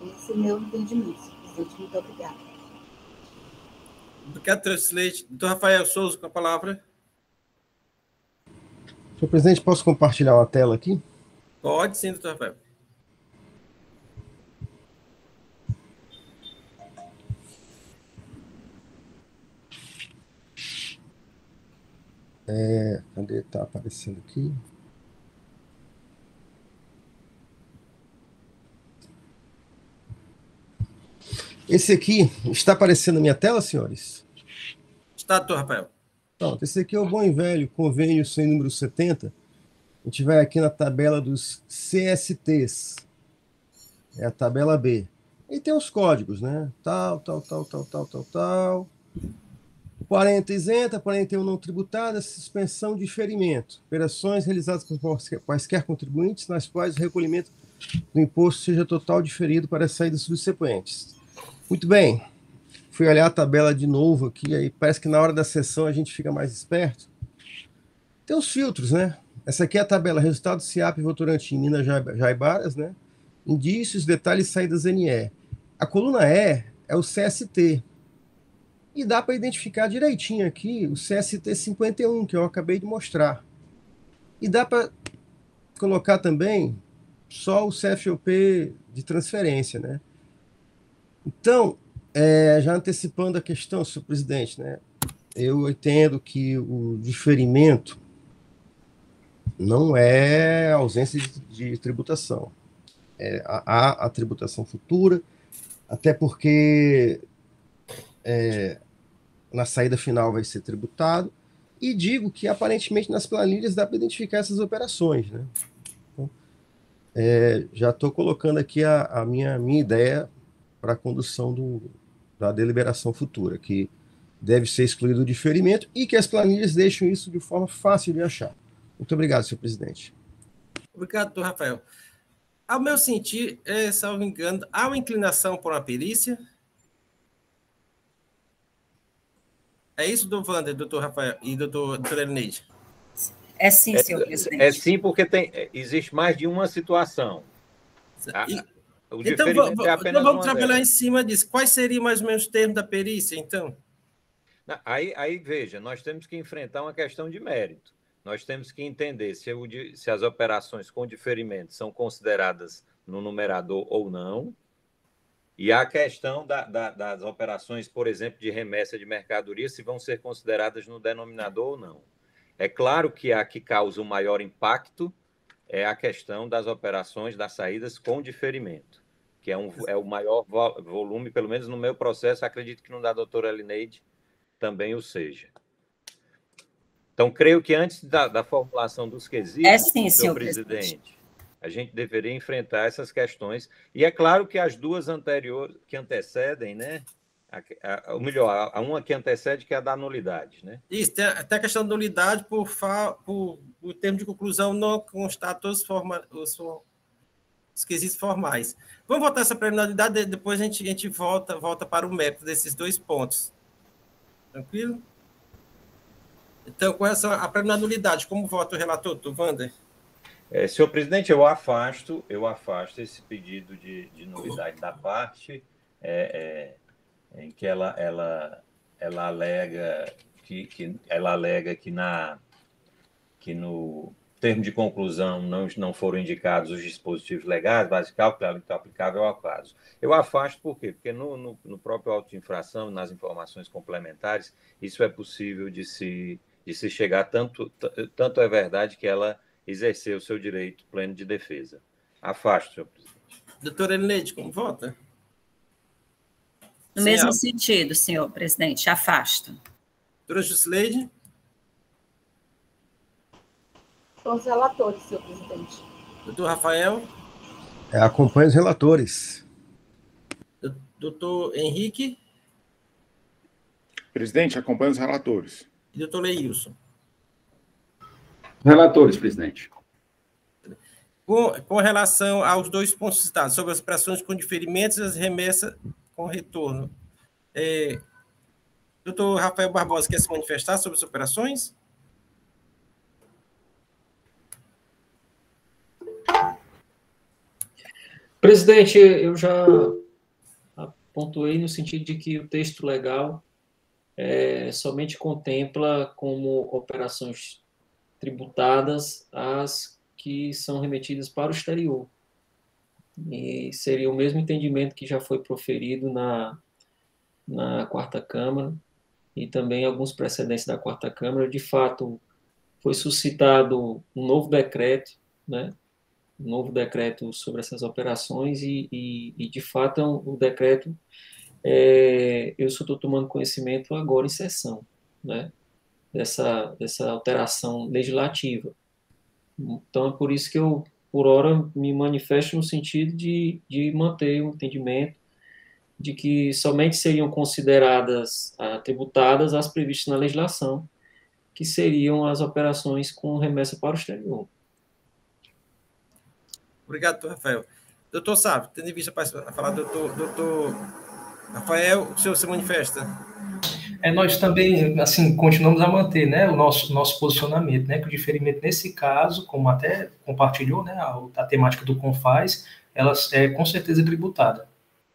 Esse é o meu entendimento, presidente. Muito obrigada. Obrigado, doutor Rafael Souza, com a palavra. Senhor presidente, posso compartilhar uma tela aqui? Pode sim, doutor Rafael. Cadê? Está aparecendo aqui. Esse aqui está aparecendo na minha tela, senhores? Está, doutor Rafael. Pronto, esse aqui é o bom e velho convênio sem número 70. A gente vai aqui na tabela dos CSTs. É a tabela B. E tem os códigos, né? Tal. 40 isenta, 41 não tributada, suspensão de diferimento. Operações realizadas por quaisquer contribuintes, nas quais o recolhimento do imposto seja total diferido para as saídas subsequentes. Muito bem. Fui olhar a tabela de novo aqui, aí parece que na hora da sessão a gente fica mais esperto. Tem os filtros, né? Essa aqui é a tabela, resultado SIAP Votorantim, Minas Jaibaras, né? Indícios, detalhes, saídas NE. A coluna E é o CST. E dá para identificar direitinho aqui o CST 51, que eu acabei de mostrar. E dá para colocar também só o CFOP de transferência, né? Então, já antecipando a questão, senhor presidente, né? Eu entendo que o diferimento não é ausência de tributação. Há a tributação futura, até porque na saída final vai ser tributado, e digo que aparentemente nas planilhas dá para identificar essas operações, né? Então, já estou colocando aqui a minha ideia para a condução da deliberação futura, que deve ser excluído o diferimento e que as planilhas deixam isso de forma fácil de achar. Muito obrigado, senhor presidente. Obrigado, doutor Rafael. Ao meu sentir, salvo engano, há uma inclinação por uma perícia? É isso, doutor Wander, doutor Rafael e doutor Elineide? É sim, senhor presidente. É sim, porque existe mais de uma situação. O então, diferimento é apenas vamos trabalhar delas. em cima disso. Quais seriam mais ou menos os termos da perícia, então? Aí, veja, nós temos que enfrentar uma questão de mérito. Nós temos que entender se as operações com diferimento são consideradas no numerador ou não. E a questão das operações, por exemplo, de remessa de mercadoria, se vão ser consideradas no denominador ou não. É claro que a que causa o maior impacto é a questão das operações, das saídas com diferimento, que é o maior volume, pelo menos no meu processo, acredito que no da doutora Elineide também o seja. Então, creio que antes da formulação dos quesitos, sim, senhor presidente, a gente deveria enfrentar essas questões. E é claro que as duas anteriores, que antecedem, né? Ou melhor, a uma que antecede, que é a da nulidade, né? Isso, tem até a questão da nulidade, por termo de conclusão, não constar todos os quesitos formais. Vamos votar essa preliminaridade, depois a gente volta para o mérito desses dois pontos. Tranquilo? Então, com essa a nulidade, como vota o relator, doutor Wander? Senhor presidente, eu afasto esse pedido de nulidade da parte em que ela alega que no termo de conclusão não foram indicados os dispositivos legais, base de cálculo aplicável ao caso. Eu afasto por quê? Porque no próprio auto de infração, nas informações complementares, isso é possível de se chegar, tanto é verdade que ela exerceu o seu direito pleno de defesa. Afasto, senhor presidente. Doutora Elineide, como vota? No mesmo sentido, senhor presidente, afasto. Doutora Jusceleide? São os relatores, senhor presidente. Doutor Rafael? Acompanho os relatores. Doutor Henrique? Presidente, acompanho os relatores. E doutor Leilson? Relatores, presidente. Com relação aos dois pontos citados, sobre as operações com diferimentos e as remessas com retorno. Doutor Rafael Barbosa, quer se manifestar sobre as operações? Presidente, eu já pontuei no sentido de que o texto legal somente contempla como operações tributadas as que são remetidas para o exterior. E seria o mesmo entendimento que já foi proferido na Quarta Câmara e também alguns precedentes da Quarta Câmara. De fato, foi suscitado um novo decreto, né? Um novo decreto sobre essas operações e de fato, o decreto eu só estou tomando conhecimento agora em sessão, né? dessa alteração legislativa. Então, é por isso que eu, por hora, me manifesto no sentido de manter o entendimento de que somente seriam consideradas tributadas as previstas na legislação, que seriam as operações com remessa para o exterior. Obrigado, doutor Rafael. Doutor Sávio, tendo em vista para falar, doutor Rafael, o senhor se manifesta. Nós também, assim, continuamos a manter, né, o nosso posicionamento, né, que o diferimento nesse caso, como até compartilhou, né, a temática do CONFAS, ela é com certeza tributada.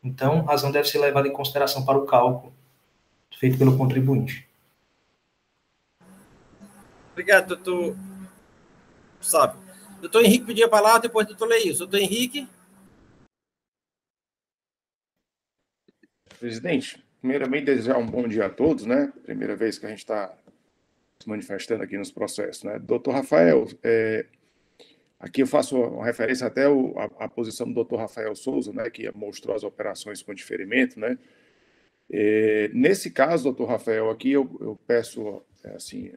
Então, a razão deve ser levada em consideração para o cálculo feito pelo contribuinte. Obrigado, doutor Sávio. Doutor Henrique pediu a palavra, depois doutor Leilson. Doutor Henrique. Presidente, primeiramente desejar um bom dia a todos, né? Primeira vez que a gente está se manifestando aqui nos processos, né? Doutor Rafael, aqui eu faço uma referência até a posição do doutor Rafael Souza, né? Que mostrou as operações com diferimento, né? Nesse caso, doutor Rafael, aqui eu peço, assim,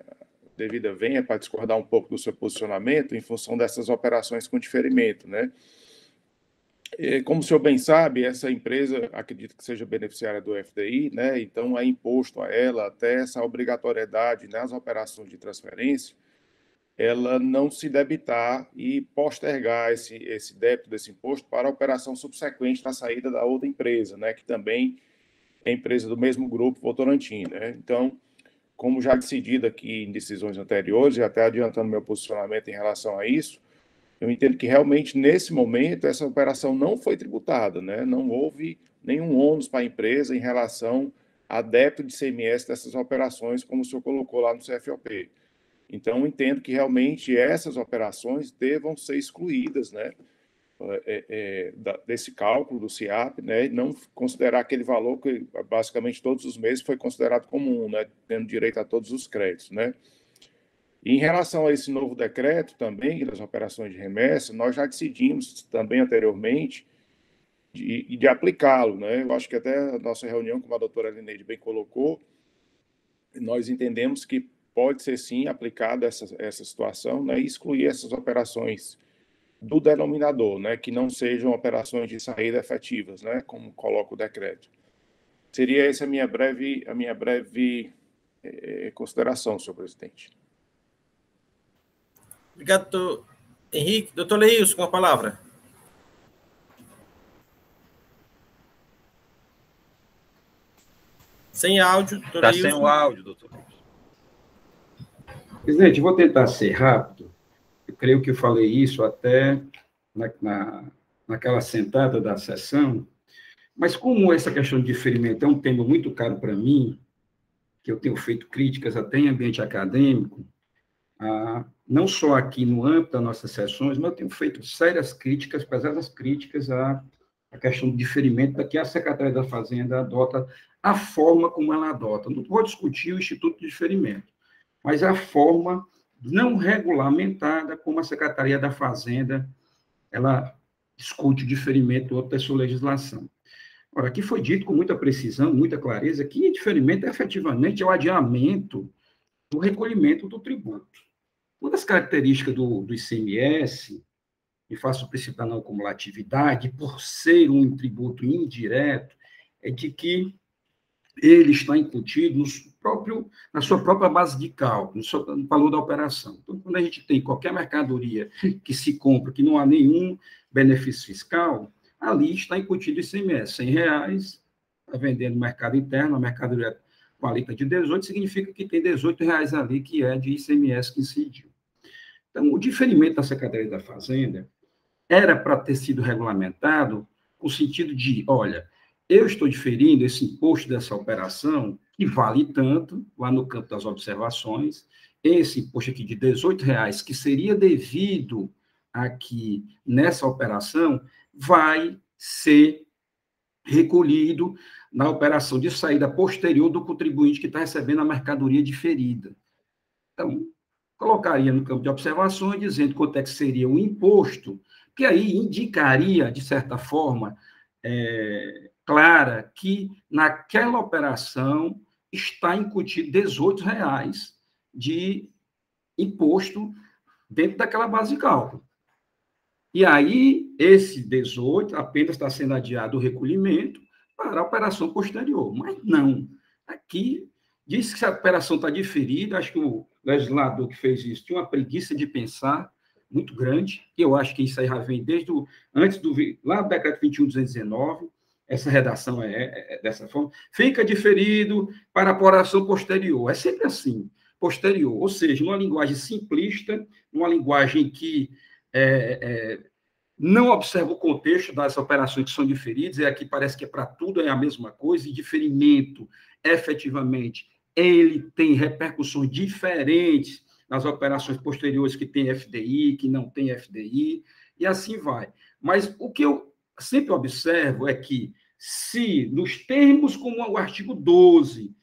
devida venha para discordar um pouco do seu posicionamento em função dessas operações com diferimento, né? Como o senhor bem sabe, essa empresa, acredito que seja beneficiária do FDI, né? Então é imposto a ela até essa obrigatoriedade nas operações de transferência, ela não se debitar e postergar esse débito desse imposto para a operação subsequente na saída da outra empresa, né? Que também é empresa do mesmo grupo Votorantim, né? Então, como já decidido aqui em decisões anteriores, e até adiantando meu posicionamento em relação a isso, eu entendo que realmente, nesse momento, essa operação não foi tributada, né? Não houve nenhum ônus para a empresa em relação a débito de ICMS dessas operações, como o senhor colocou lá no CFOP. Então, eu entendo que realmente essas operações devam ser excluídas, né? Desse cálculo do CIAP, né? E não considerar aquele valor que, basicamente, todos os meses foi considerado comum, né? Tendo direito a todos os créditos, né? E em relação a esse novo decreto também, das operações de remessa, nós já decidimos também anteriormente de aplicá-lo, né? Eu acho que até a nossa reunião, como a doutora Elineide bem colocou, nós entendemos que pode ser sim aplicada essa situação, né? E excluir essas operações do denominador, né? Que não sejam operações de saída efetivas, né? Como coloca o decreto. Seria essa a minha breve consideração, senhor presidente. Obrigado, doutor Henrique. Doutor Leilson, com a palavra. Sem áudio, doutor Leilson. Está sem o áudio, doutor. Presidente, vou tentar ser rápido. Eu creio que eu falei isso até naquela sentada da sessão, mas como essa questão de diferimento é um tema muito caro para mim, que eu tenho feito críticas até em ambiente acadêmico, não só aqui no âmbito das nossas sessões, mas eu tenho feito sérias críticas, pesadas críticas à questão do diferimento, da que a Secretaria da Fazenda adota, a forma como ela adota. Não vou discutir o Instituto de Diferimento, mas a forma não regulamentada como a Secretaria da Fazenda ela discute o diferimento da sua legislação. Ora, aqui foi dito com muita precisão, muita clareza, que diferimento efetivamente é o adiamento do recolhimento do tributo. Uma das características do ICMS, e faço o princípio da não cumulatividade, por ser um tributo indireto, é de que ele está incutido na sua própria base de cálculo, no valor da operação. Então, quando a gente tem qualquer mercadoria que se compra, que não há nenhum benefício fiscal, ali está incutido o ICMS. R$100, está vendendo no mercado interno, a mercadoria com a alíquota de 18, significa que tem R$18 ali, que é de ICMS que incidiu. Então, o diferimento da Secretaria da Fazenda era para ter sido regulamentado com o sentido de, olha, eu estou diferindo esse imposto dessa operação, que vale tanto, lá no campo das observações, esse imposto aqui de R$18, que seria devido aqui nessa operação, vai ser recolhido na operação de saída posterior do contribuinte que está recebendo a mercadoria diferida. Então, colocaria no campo de observações, dizendo quanto é que seria o imposto, que aí indicaria, de certa forma, clara, que naquela operação está incutido R$18, de imposto dentro daquela base de cálculo. E aí, esse 18 apenas está sendo adiado o recolhimento para a operação posterior. Mas não. Aqui diz que se a operação está diferida, acho que o legislador que fez isso tinha uma preguiça de pensar muito grande, e eu acho que isso aí já vem desde lá do decreto 21.219, essa redação é dessa forma, fica diferido para a operação posterior. É sempre assim, posterior, ou seja, numa linguagem simplista, numa linguagem que não observa o contexto das operações que são diferidas, e aqui parece que para tudo é a mesma coisa, e diferimento, efetivamente, ele tem repercussões diferentes nas operações posteriores que tem FDI, que não tem FDI, e assim vai. Mas o que eu sempre observo é que, se, nos termos como o artigo 12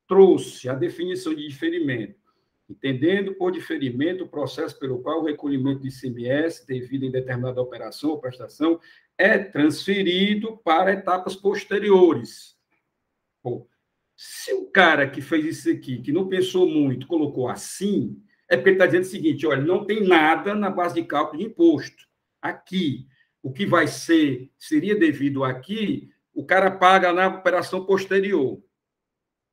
trouxe a definição de diferimento, entendendo por diferimento o processo pelo qual o recolhimento de ICMS devido em determinada operação ou prestação é transferido para etapas posteriores. Bom, se o cara que fez isso aqui, que não pensou muito, colocou assim, é porque ele está dizendo o seguinte, olha, não tem nada na base de cálculo de imposto. Aqui, o que vai ser, seria devido aqui, o cara paga na operação posterior.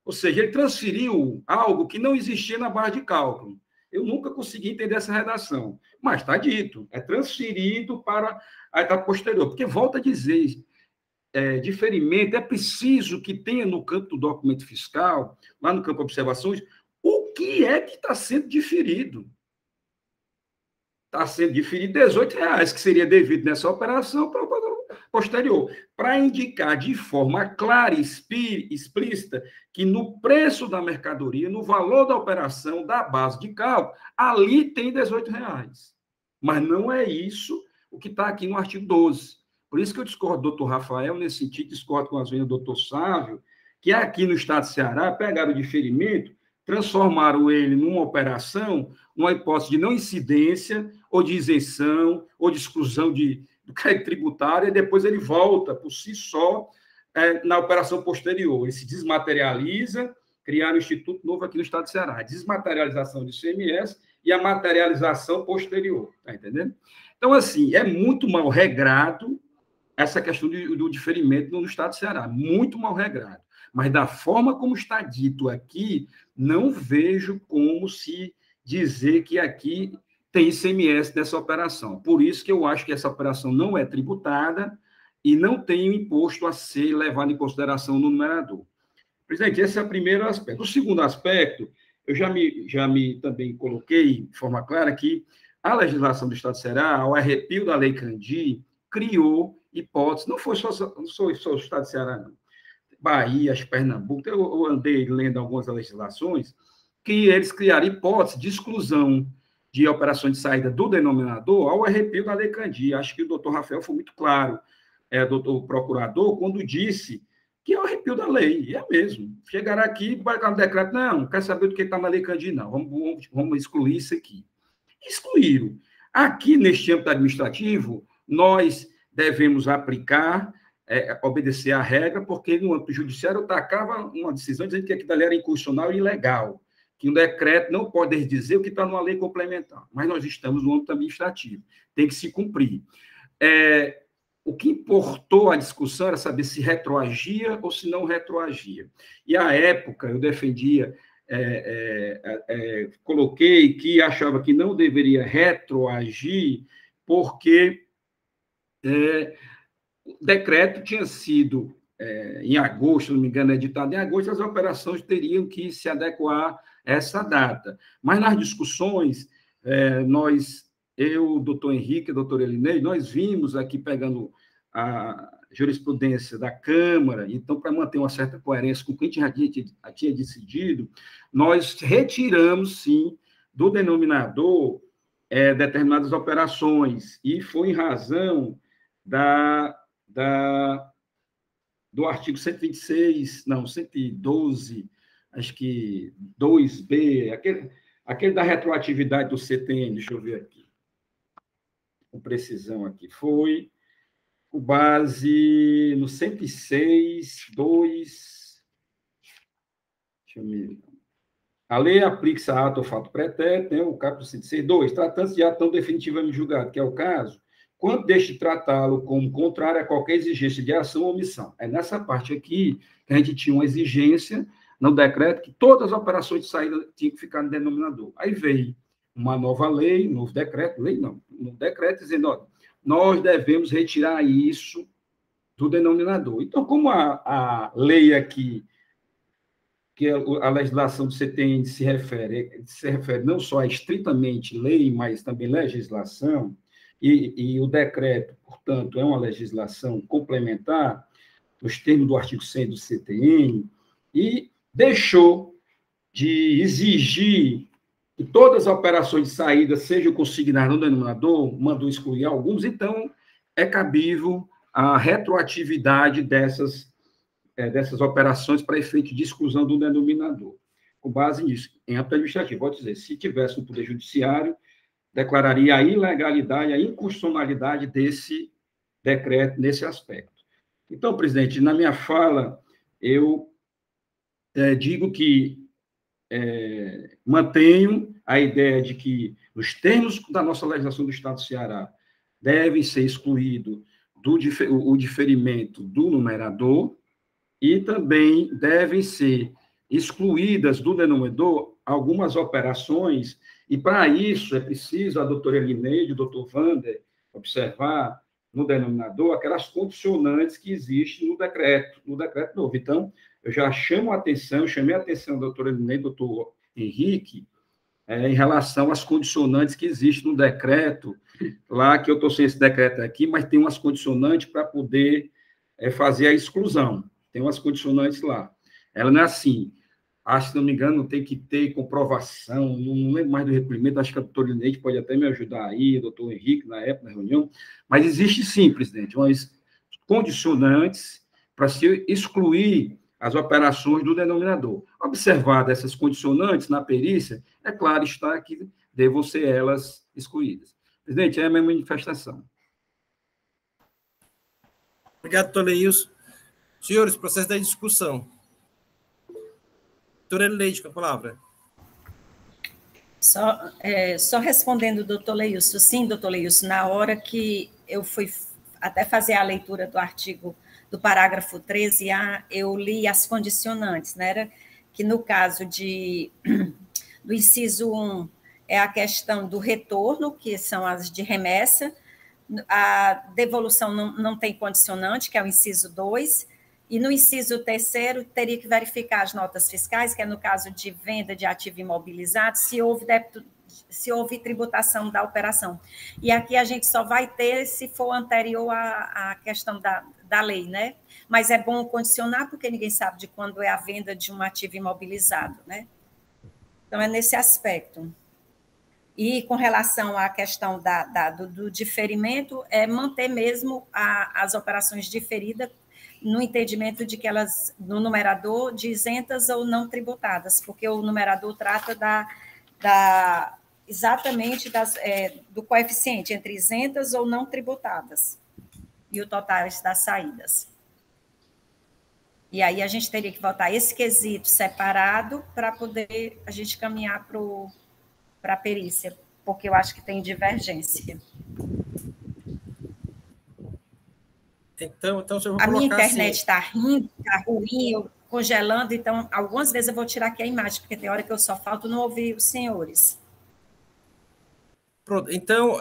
Ou seja, ele transferiu algo que não existia na base de cálculo. Eu nunca consegui entender essa redação, mas está dito, é transferido para a etapa posterior, porque, volta a dizer, diferimento, é preciso que tenha no campo do documento fiscal, lá no campo de observações, o que é que está sendo diferido. Está sendo diferido R$18, que seria devido nessa operação para o posterior, para indicar de forma clara e explícita que no preço da mercadoria, no valor da operação, da base de cálculo, ali tem R$18. Mas não é isso o que está aqui no artigo 12. Por isso que eu discordo do doutor Rafael, nesse sentido, discordo com as vezes do doutor Sávio, que aqui no estado de Ceará pegaram o diferimento, transformaram ele numa operação, numa hipótese de não incidência, ou de isenção, ou de exclusão do crédito tributário, e depois ele volta por si só na operação posterior. Ele se desmaterializa, criar um instituto novo aqui no estado de Ceará. A desmaterialização do ICMS e a materialização posterior. Está entendendo? Então, assim, é muito mal regrado essa questão do diferimento no estado de Ceará. Muito mal regrado. Mas, da forma como está dito aqui, não vejo como se dizer que aqui tem ICMS dessa operação. Por isso que eu acho que essa operação não é tributada e não tem o imposto a ser levado em consideração no numerador. Presidente, esse é o primeiro aspecto. O segundo aspecto, eu já me também coloquei de forma clara que a legislação do Estado de Ceará, ao arrepio da Lei Candir, criou hipótese, não foi só o Estado de Ceará, não. Bahia, Pernambuco, eu andei lendo algumas legislações, que eles criaram hipótese de exclusão de operações de saída do denominador ao arrepio da Lei Candir. Acho que o doutor Rafael foi muito claro, doutor procurador, quando disse que é o arrepio da lei, e é mesmo. Chegaram aqui, vai dar um decreto, não quer saber do que está na Lei Candir, não, vamos excluir isso aqui. Excluíram. Aqui, neste âmbito administrativo, nós devemos aplicar, obedecer à regra, porque no âmbito judiciário eu tacava uma decisão dizendo que aquilo ali era inconstitucional e ilegal, que um decreto não pode dizer o que está numa lei complementar, mas nós estamos no âmbito administrativo, tem que se cumprir. O que importou a discussão era saber se retroagia ou se não retroagia. E, à época, eu defendia, coloquei que achava que não deveria retroagir, porque o decreto tinha sido, em agosto, se não me engano, editado em agosto, as operações teriam que se adequar a essa data. Mas nas discussões, eu, o doutor Henrique, a doutora Elinei, nós vimos aqui pegando a jurisprudência da Câmara, então, para manter uma certa coerência com o que a gente já tinha decidido, nós retiramos, sim, do denominador determinadas operações, e foi em razão do artigo 126, não, 112, acho que 2B, aquele da retroatividade do CTN, deixa eu ver aqui, com precisão aqui, foi com base no 106, 2, deixa eu me... A lei aplica-se a ato ou fato pretérito, né, o capítulo 106. 2. Tratando-se de ato não definitivamente julgado, que é o caso, quando deixe de tratá-lo como contrário a qualquer exigência de ação ou omissão. É nessa parte aqui que a gente tinha uma exigência no decreto que todas as operações de saída tinham que ficar no denominador. Aí veio uma nova lei, novo decreto, um decreto dizendo, ó, nós devemos retirar isso do denominador. Então, como a lei aqui, que a legislação do CTN se refere não só a estritamente lei, mas também legislação, e o decreto, portanto, é uma legislação complementar, nos termos do artigo 100 do CTN, e deixou de exigir que todas as operações de saída sejam consignadas no denominador, mandou excluir alguns, então é cabível a retroatividade dessas operações para efeito de exclusão do denominador. Com base nisso, em âmbito administrativo, vou dizer, se tivesse um poder judiciário, declararia a ilegalidade, a inconstitucionalidade desse decreto nesse aspecto. Então, presidente, na minha fala, eu digo que mantenho a ideia de que, nos termos da nossa legislação do Estado do Ceará, deve ser excluído o diferimento do numerador e também devem ser excluídas do denominador algumas operações, e para isso é preciso a doutora Elineide, o doutor Wander, observar no denominador aquelas condicionantes que existem no decreto novo. Então, eu já chamei a atenção da doutora Elineide, do doutor Henrique, em relação às condicionantes que existem no decreto, lá que eu estou sem esse decreto aqui, mas tem umas condicionantes para poder fazer a exclusão. Tem umas condicionantes lá. Ela não é assim, se não me engano, tem que ter comprovação, não lembro mais do requerimento, acho que a doutora Elineide pode até me ajudar aí, o doutor Henrique, na época, na reunião, mas existe sim, presidente, umas condicionantes para se excluir as operações do denominador. Observadas essas condicionantes na perícia, é claro está que devam ser elas excluídas. Presidente, é a minha manifestação. Obrigado, doutor Leilson. Senhores, processo da discussão. Doutora Elineide, com a palavra. Só respondendo, doutor Leilson. Sim, doutor Leilson, na hora que eu fui até fazer a leitura do artigo, do parágrafo 13A, eu li as condicionantes, né? Era que no caso do inciso 1, é a questão do retorno, que são as de remessa, a devolução não tem condicionante, que é o inciso 2, e no inciso 3º, teria que verificar as notas fiscais, que é no caso de venda de ativo imobilizado, se houve tributação da operação. E aqui a gente só vai ter se for anterior à questão da lei, né? Mas é bom condicionar, porque ninguém sabe de quando é a venda de um ativo imobilizado, né? Então, é nesse aspecto. E com relação à questão do diferimento, é manter mesmo as operações diferidas no entendimento de que elas, no numerador, de isentas ou não tributadas, porque o numerador trata exatamente do coeficiente entre isentas ou não tributadas e o total das saídas. E aí a gente teria que votar esse quesito separado para poder a gente caminhar para a perícia, porque eu acho que tem divergência. Então eu vou a minha colocar internet está assim, está ruim, eu congelando, então algumas vezes eu vou tirar aqui a imagem, porque tem hora que eu só falto não ouvir os senhores. Pronto, então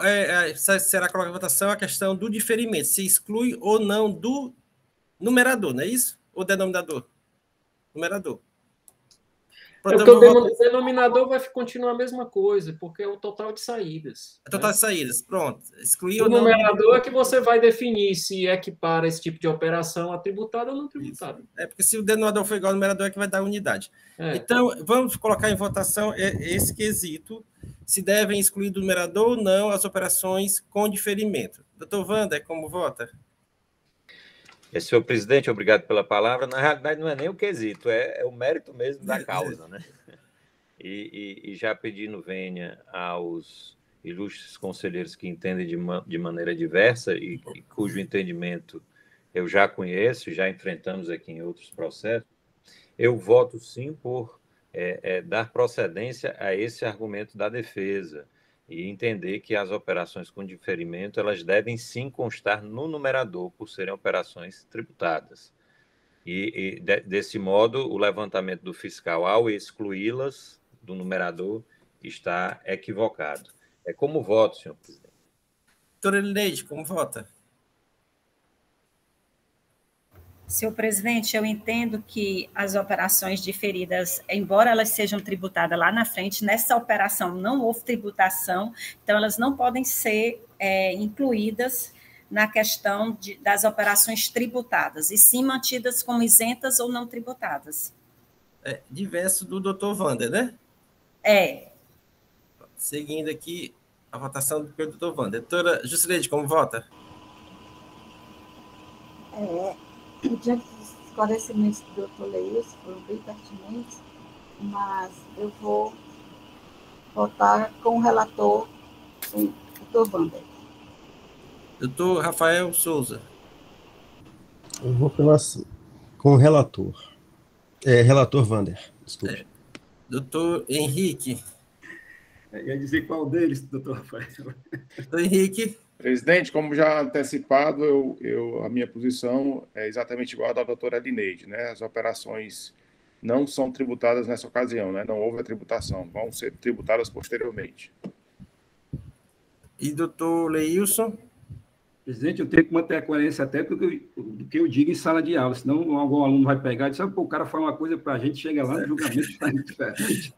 será colocar em votação a questão do diferimento, se exclui ou não do numerador, não é isso? Ou denominador? Numerador. Pronto, porque o denominador vai continuar a mesma coisa, porque é o total de saídas. É total de saídas, pronto. Excluir o ou não. O numerador é que você vai definir se equipara esse tipo de operação a tributada ou não tributada. É porque se o denominador for igual ao numerador é que vai dar unidade. Então, vamos colocar em votação esse quesito, se devem excluir do numerador ou não as operações com diferimento. Doutor Wander, como vota? Senhor presidente, obrigado pela palavra. Na realidade, não é nem o quesito, é o mérito mesmo da causa, né? E já pedindo vênia aos ilustres conselheiros que entendem de maneira diversa e cujo entendimento eu já conheço, já enfrentamos aqui em outros processos, eu voto sim por dar procedência a esse argumento da defesa e entender que as operações com diferimento elas devem sim constar no numerador por serem operações tributadas. Desse modo, o levantamento do fiscal, ao excluí-las do numerador, está equivocado. Como voto, senhor presidente? Doutora Elineide, como vota? Senhor presidente, eu entendo que as operações diferidas, embora elas sejam tributadas lá na frente, nessa operação não houve tributação, então elas não podem ser incluídas na questão das operações tributadas, e sim mantidas como isentas ou não tributadas. Diverso do doutor Wander, né? Seguindo aqui a votação do doutor Wander. Doutora Jusileide, como vota? Diante dos esclarecimentos do doutor Leilson, foram bem pertinentes, mas eu vou votar com o relator, o doutor Wander. Doutor Rafael Souza. Eu vou com o relator. Relator Wander, desculpe. Doutor Henrique. Ia dizer qual deles, doutor Rafael? Doutor Henrique. Presidente, como já antecipado, a minha posição é exatamente igual à da doutora Elineide, né? As operações não são tributadas nessa ocasião, né? Não houve a tributação, vão ser tributadas posteriormente. E doutor Leilson? Presidente, eu tenho que manter a coerência até do que eu digo em sala de aula, senão algum aluno vai pegar e dizer, o cara fala uma coisa para a gente, chega lá no julgamento está diferente.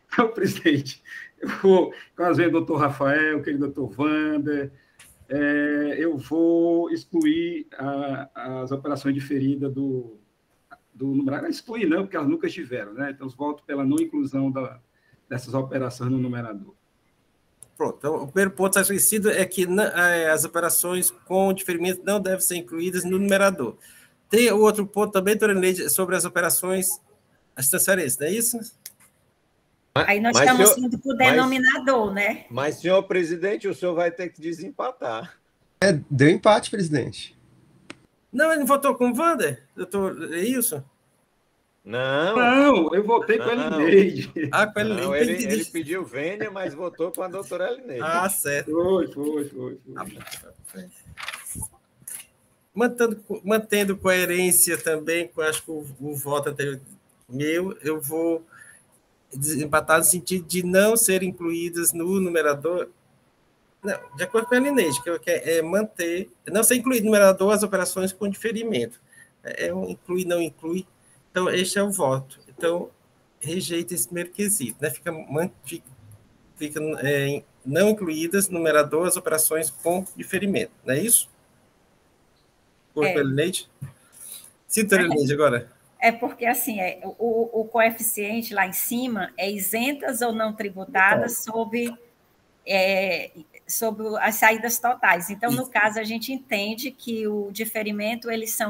Então, presidente, eu vou com as vezes do doutor Rafael, querido doutor Wander, eu vou excluir as operações diferidas do numerador. Excluir não, porque elas nunca estiveram, né? Então, eu voto pela não inclusão dessas operações no numerador. Pronto, então, o primeiro ponto esquecido é que as operações com diferimento não devem ser incluídas no numerador. Tem o outro ponto também, doutora Elineide, sobre as operações, as transferências, não é isso? Aí nós estamos indo para o denominador, né? Mas, senhor presidente, o senhor vai ter que desempatar. Deu empate, presidente. Não, ele não votou com o Wander, doutor Ilson? Não, eu votei com a Elineide. Com a Elineide. Ele pediu vênia, mas votou com a doutora Elineide. Certo. Foi. Mantendo coerência também, acho que o voto anterior meu, eu vou desempatar no sentido de não ser incluídas no numerador. Não, de acordo com a Elineide, que eu quero manter, não ser incluído no numerador as operações com diferimento. Inclui, não inclui. Então, este é o voto. Então, rejeita esse primeiro quesito, né? Fica não incluídas no numerador as operações com diferimento, não é isso? Corpo Elineide? Sim, doutora Elineide, agora. Porque, assim, o coeficiente lá em cima é isentas ou não tributadas sobre as saídas totais. Então, no caso, a gente entende que o diferimento, eles se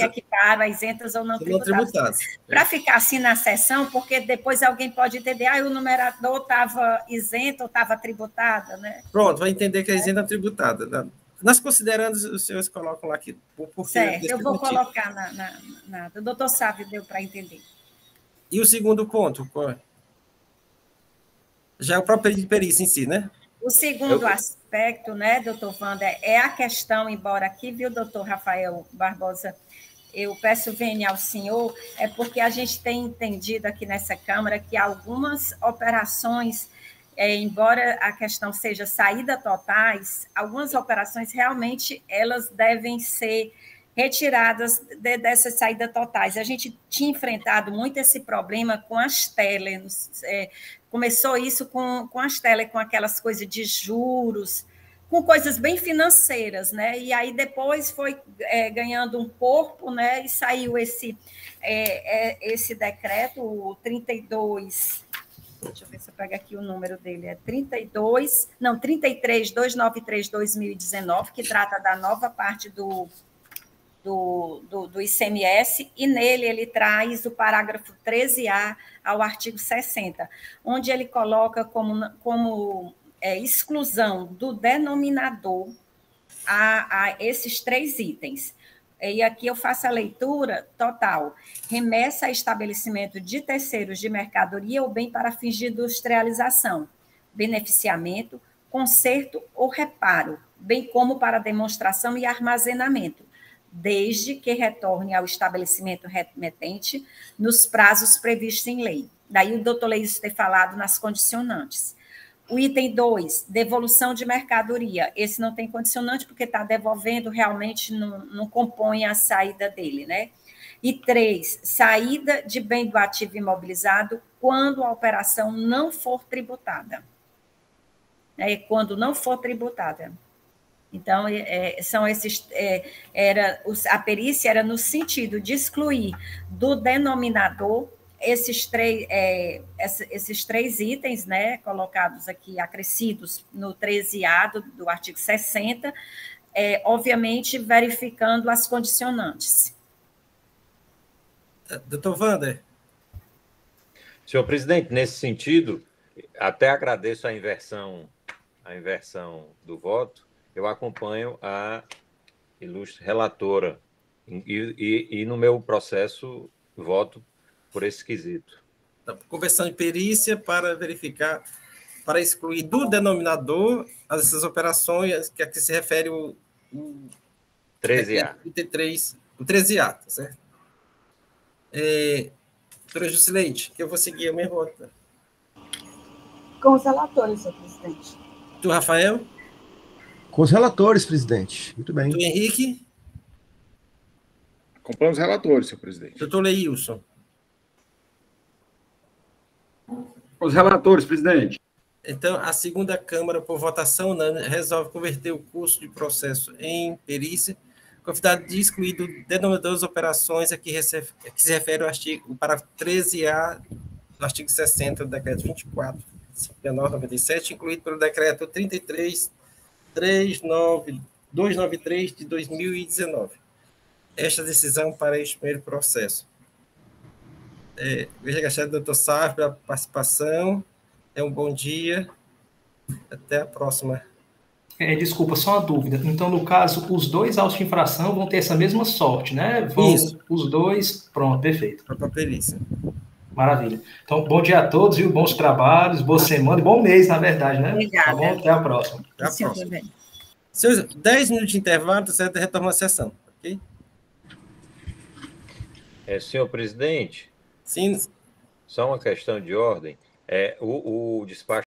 equiparam a isentas ou não tributadas. Para ficar assim na seção, porque depois alguém pode entender, o numerador estava isento ou estava tributada, né? Pronto, vai entender que é isenta ou tributada. Né? Nós considerando, os senhores colocam lá que... Certo, eu vou colocar o doutor Sávio deu para entender. E o segundo ponto, qual é? Já é o próprio perícia em si, né? O segundo aspecto, né, doutor Wander, é a questão, embora aqui, viu, doutor Rafael Barbosa, eu peço vênia ao senhor, porque a gente tem entendido aqui nessa Câmara que algumas operações, embora a questão seja saída totais, algumas operações realmente elas devem ser retiradas dessas saídas totais. A gente tinha enfrentado muito esse problema com as teles, começou isso com as teles, com aquelas coisas de juros, com coisas bem financeiras, né? E aí depois foi ganhando um corpo, né? E saiu esse decreto, o 32... Deixa eu ver se eu pego aqui o número dele. 33.293/2019, que trata da nova parte do ICMS, e nele ele traz o parágrafo 13A ao artigo 60, onde ele coloca como exclusão do denominador a esses 3 itens. e aqui eu faço a leitura total, remessa a estabelecimento de terceiros de mercadoria ou bem para fins de industrialização, beneficiamento, conserto ou reparo, bem como para demonstração e armazenamento, desde que retorne ao estabelecimento remetente nos prazos previstos em lei. Daí o doutor Leís ter falado nas condicionantes. O item 2, devolução de mercadoria. Esse não tem condicionante, porque está devolvendo, realmente não compõe a saída dele, né? E 3, saída de bem do ativo imobilizado quando a operação não for tributada. Quando não for tributada. Então, são esses. A perícia era no sentido de excluir do denominador esses três itens, né, colocados aqui, acrescidos no 13A do artigo 60, obviamente verificando as condicionantes. Doutor Wander. Senhor presidente, nesse sentido, até agradeço a inversão do voto, eu acompanho a ilustre relatora e no meu processo voto por esse quesito. Conversão de perícia para verificar, para excluir do denominador essas operações que aqui se refere o 13A. O 13A, tá certo? Doutora Jusileide, que eu vou seguir a minha volta. Com os relatores, senhor presidente. Doutor Rafael? Com os relatores, presidente. Muito bem. Doutor Henrique? Acompanha os relatores, senhor presidente. Doutor Leilson? Os relatores, presidente. Então, a segunda Câmara, por votação unânime, resolve converter o curso de processo em perícia, com a finalidade de excluir do denominador das operações a que se refere o parágrafo 13A do artigo 60 do decreto 24.597, incluído pelo decreto 33.293 de 2019. Esta decisão para este primeiro processo. Veja a doutor Sávio pela participação. Um bom dia. Até a próxima. Desculpa, só uma dúvida. Então, no caso, os dois autos de infração vão ter essa mesma sorte, né? Isso. Os dois, pronto, perfeito. Para a perícia. Maravilha. Então, bom dia a todos, viu? Bons trabalhos, boa semana e bom mês, na verdade, né? Obrigada. Tá bom? Até a próxima. Até a próxima. Senhores, 10 minutos de intervalo, tá certo? Retorno à sessão, ok? Senhor presidente? Sim. Só uma questão de ordem. O despacho